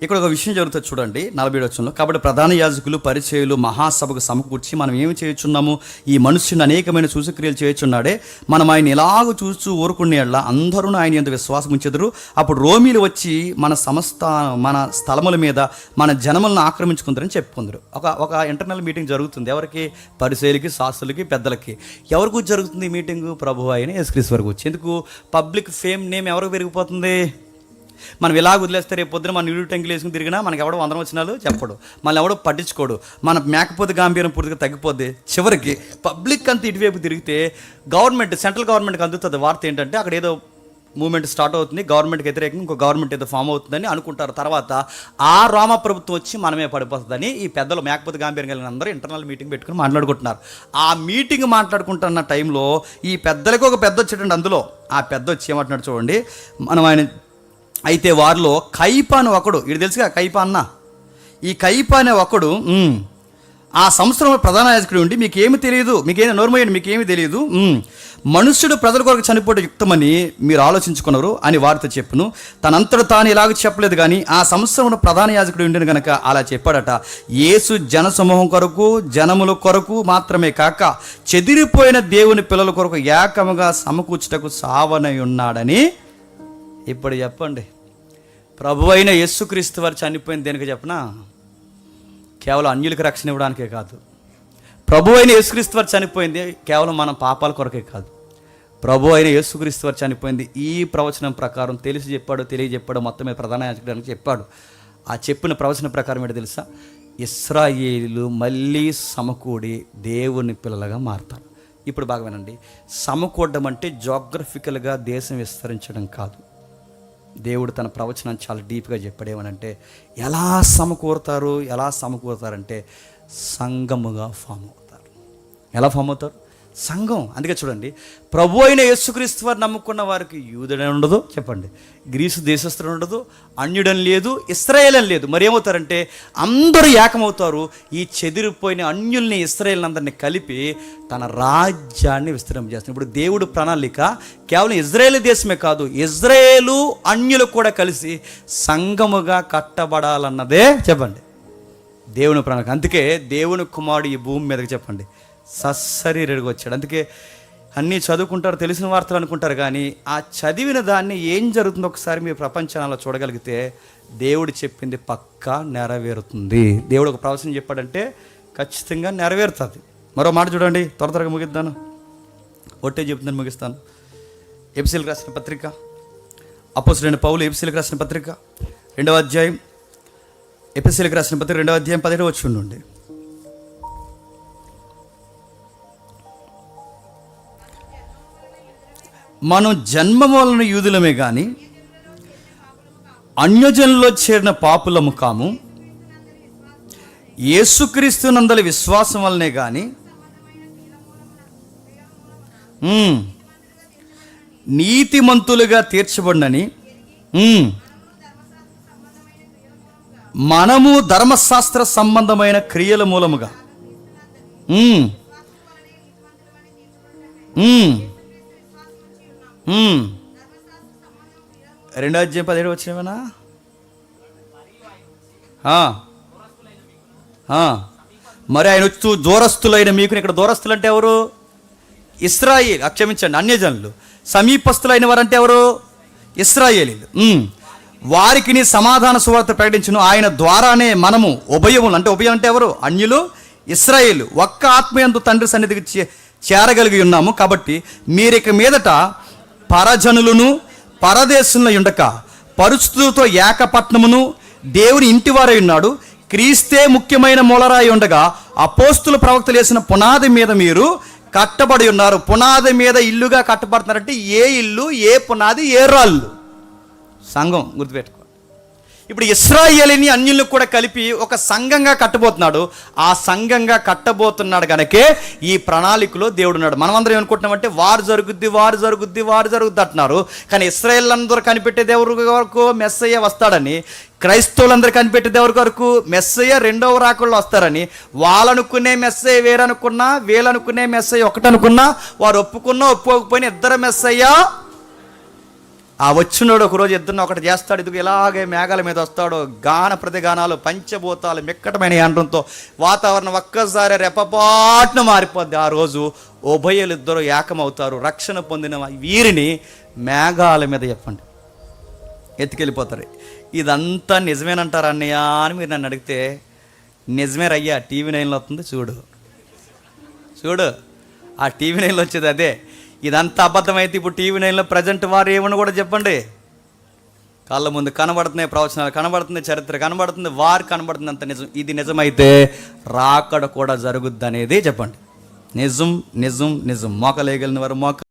Speaker 1: ఇక్కడ ఒక విషయం జరుగుతుంది చూడండి 47వ వచనంలో. కాబట్టి ప్రధాన యాజకులు, పరిచయులు మహాసభకు సమకూర్చి మనం ఏమి చేయుచున్నాము, ఈ మనుష్యుని అనేకమైన సూచక్రియలు చేయుచున్నాడే, మనం ఆయన ఎలాగూ చూస్తూ ఊరుకునేలా అందరూ ఆయన యందు విశ్వాసం ఉంచెదరు. అప్పుడు రోమీలు వచ్చి మన స్థలముల మీద మన జనములను ఆక్రమించుకుందరని చెప్పుకుందరు. ఒక ఇంటర్నల్ మీటింగ్ జరుగుతుంది. ఎవరికి? పరిచయులకి, శాస్త్రులకి, పెద్దలకి. ఎవరికి జరుగుతుంది ఈ మీటింగు? ప్రభు అయిన యేసుక్రీస్తు వరకు వచ్చి. ఎందుకు? పబ్లిక్ ఫేమ్ నేమ్ ఎవరికి పెరిగిపోతుంది? మనం ఇలా వదిలేస్తే రేపు పొద్దున మన ఇల్లు టెంకులు వేసుకుని తిరిగినా మనకి ఎవడో 100 వచనాలు చెప్పడు, మళ్ళీ ఎవడో పట్టించుకోడు, మన మేకపోతే గాంభీర్యం పూర్తిగా తగ్గిపోద్ది. చివరికి పబ్లిక్ అంతా ఇటువైపు తిరిగితే సెంట్రల్ గవర్నమెంట్కి అందుతుంది వార్త ఏంటంటే అక్కడ ఏదో మూవ్మెంట్ స్టార్ట్ అవుతుంది, గవర్నమెంట్కి వ్యతిరేకంగా ఇంకో గవర్నమెంట్ ఏదో ఫామ్ అవుతుందని అనుకుంటారు. తర్వాత ఆ రామ ప్రభుత్వం వచ్చి మనమే పడిపోతుందని ఈ పెద్దలు మేకపోతే గాంభీర్యం కలిగిన అందరూ ఇంటర్నల్ మీటింగ్ పెట్టుకుని మాట్లాడుకుంటున్నారు. ఆ మీటింగ్ మాట్లాడుకుంటున్న టైంలో ఈ పెద్దలకు ఒక పెద్ద వచ్చేటండి. అందులో ఆ పెద్ద వచ్చి ఏమంటున్నాడు చూడండి. మనం ఆయన అయితే వారిలో కైపా అని ఒకడు, ఇది తెలుసుగా కైపా అన్న, ఈ కైపా అనే ఒకడు ఆ సంవత్సరంలో ప్రధాన యాజకుడు ఉండి మీకేమి తెలియదు, మీకేమి తెలియదు, మనుష్యుడు ప్రజల కొరకు చనిపోవడం యుక్తమని మీరు ఆలోచించుకున్నారు అని వారితో చెప్పును. తనంతట తాను ఇలాగ చెప్పలేదు, కానీ ఆ సంవత్సరంలో ప్రధాన యాజకుడు ఉండిన కనుక అలా చెప్పాడట. యేసు జనసమూహం కొరకు, జనముల కొరకు మాత్రమే కాక చెదిరిపోయిన దేవుని పిల్లల కొరకు ఏకముగా సమకూర్చుటకు సావనై ఉన్నాడని. ఇప్పుడు చెప్పండి, ప్రభు అయిన యేసుక్రీస్తు వారు చనిపోయింది దేనికి చెప్పనా? కేవలం అన్యులకు రక్షణ ఇవ్వడానికే కాదు. ప్రభు అయిన యేసుక్రీస్తు వారు చనిపోయింది కేవలం మన పాపాల కొరకే కాదు. ప్రభు అయిన యేసుక్రీస్తు వారు చనిపోయింది ఈ ప్రవచనం ప్రకారం తెలియజెప్పాడు మొత్తమే ప్రధాన యాజకుడానికి చెప్పాడు. ఆ చెప్పిన ప్రవచనం ప్రకారం ఏంటో తెలుసా? ఇశ్రాయేలు మళ్ళీ సమకూడి దేవుని పిల్లలుగా మారతారు. ఇప్పుడు బాగా వినండి, సమకూడడం అంటే జోగ్రఫికల్గా దేశం విస్తరించడం కాదు. దేవుడు తన ప్రవచనాన్ని చాలా డీప్గా చెప్పాడు. ఏమనంటే ఎలా సమకూరుతారంటే సంఘముగా ఫామ్ అవుతారు. ఎలా ఫామ్ అవుతారు? సంఘం. అందుకే చూడండి, ప్రభు అయిన యేసుక్రీస్తు వారు నమ్ముకున్న వారికి యూదుడని ఉండదు, చెప్పండి, గ్రీసు దేశస్థుడు ఉండదు, అన్యుడని లేదు, ఇశ్రాయేలని లేదు. మరి ఏమవుతారంటే అందరూ ఏకమవుతారు. ఈ చెదిరిపోయిన అన్యుల్ని, ఇశ్రాయేలునందరినీ కలిపి తన రాజ్యాన్ని విస్తరింపజేస్తారు. ఇప్పుడు దేవుడు ప్రణాళిక కేవలం ఇజ్రాయేల్ దేశమే కాదు, ఇజ్రాయేలు అన్యులు కూడా కలిసి సంఘముగా కట్టబడాలన్నదే చెప్పండి దేవుని ప్రణాళిక. అందుకే దేవుని కుమారుడు ఈ భూమి మీదకి చెప్పండి సశరీరుడిగా వచ్చాడు. అందుకే అన్నీ చదువుకుంటారు, తెలిసిన వార్తలు అనుకుంటారు, కానీ ఆ చదివిన దాన్ని ఏం జరుగుతుందో ఒకసారి మీరు ప్రపంచంలో చూడగలిగితే దేవుడు చెప్పింది పక్కా నెరవేరుతుంది. దేవుడు ఒక ప్రవచనం చెప్పాడంటే ఖచ్చితంగా నెరవేరుతుంది. మరో మాట చూడండి, త్వరగా ముగిద్దాను, ఒట్టే చెప్తుందని ముగిస్తాను. ఎఫెసీయులకు రాసిన పత్రిక, అపోస్తలుడైన పౌలు ఎఫెసీయులకు రాసిన పత్రిక 2వ అధ్యాయం, ఎఫెసీయులకు రాసిన పత్రిక 2వ అధ్యాయం 17వ వచనం నుండి. మనం జన్మ వలన యూదులమే కానీ అన్యజనుల్లో చేరిన పాపులము కాము. యేసుక్రీస్తునందలి విశ్వాసం వలనే కానీ నీతిమంతులుగా తీర్చబడినని మనము ధర్మశాస్త్ర సంబంధమైన క్రియల మూలముగా రెండో అధ్యాయం 17 వచ్చినవేనా? మరి ఆయన వచ్చి దూరస్తులైన మీకు, ఇక్కడ దూరస్తులు అంటే ఎవరు? ఇశ్రాయేల్, క్షమించండి, అన్యజనులు. సమీపస్తులైన వారంటే ఎవరు? ఇశ్రాయేలీలు. వారికి నీ సమాధాన సువార్త ప్రకటించును. ఆయన ద్వారానే మనము ఉభయములు, అంటే ఉభయం అంటే ఎవరు? అన్యులు, ఇశ్రాయేలు, ఒక్క ఆత్మయందు తండ్రి సన్నిధికి చేరగలిగి ఉన్నాము. కాబట్టి మీరిక మీదట పరజనులను పరదేశంలో ఉండక పరిస్థితులతో ఏకపట్నమును దేవుని ఇంటివారై ఉన్నాడు. క్రీస్తే ముఖ్యమైన మూలరాయి ఉండగా అపోస్తుల ప్రవక్తలు వేసిన పునాది మీద మీరు కట్టబడి ఉన్నారు. పునాది మీద ఇల్లుగా కట్టబడుతున్నారంటే ఏ ఇల్లు, ఏ పునాది, ఏ రాళ్ళు? సంఘం. గుర్తుపెట్టుకో. ఇప్పుడు ఇశ్రాయేలీని అన్యులను కూడా కలిపి ఒక సంఘంగా కట్టబోతున్నాడు. ఆ సంఘంగా కట్టబోతున్నాడు కనుకే ఈ ప్రణాళికలో దేవుడు ఉన్నాడు. మనమందరం ఏమనుకుంటున్నామంటే వారు జరుగుద్ది అంటున్నారు. కానీ ఇశ్రాయేలందరూ కనిపెట్టేది ఎవరి వరకు? మెస్సయ్య వస్తాడని. క్రైస్తవులందరూ కనిపెట్టేది ఎవరి వరకు? మెస్సయ్య రెండవ రాకల్లో వస్తారని. వాళ్ళనుకునే మెస్సయ్య వేరనుకున్నా, వీళ్ళనుకునే మెస్సయ్య ఒకటనుకున్నా, వారు ఒప్పుకున్నా ఒప్పుకోకపోయినా ఇద్దరు మెస్సయ్య. ఆ వచ్చినోడు ఒకరోజు ఇద్దరిని ఒకటి చేస్తాడు. ఇదిగో ఇలాగే మేఘాల మీద వస్తాడు. గాన ప్రతిగానాలు, పంచభూతాలు, మిక్కటమైన యంత్రంతో వాతావరణం ఒక్కసారి రెప్పపాటున మారిపోద్ది. ఆ రోజు ఉభయులు ఇద్దరు ఏకమవుతారు. రక్షణ పొందిన వీరిని మేఘాల మీద చెప్పండి ఎత్తుకెళ్ళిపోతారు. ఇదంతా నిజమేనంటారు అన్నయ్య అని మీరు నన్ను అడిగితే, నిజమే రయ్యా. టీవీ 9లో వస్తుంది చూడు. ఆ టీవీ 9లో వచ్చేది అదే. ఇదంతా అబద్ధమైతే ఇప్పుడు టీవీ 9లో ప్రజెంట్ వారు ఏమని కూడా చెప్పండి. కళ్ళ ముందు కనబడుతున్నాయి, ప్రవచనాలు కనబడుతుంది, చరిత్ర కనబడుతుంది, వారు కనబడుతుంది. అంత నిజం. ఇది నిజమైతే రాకడ కూడా జరుగుద్ది అనేది చెప్పండి. నిజం. మోకలేయగలిగిన వారు మోకాలు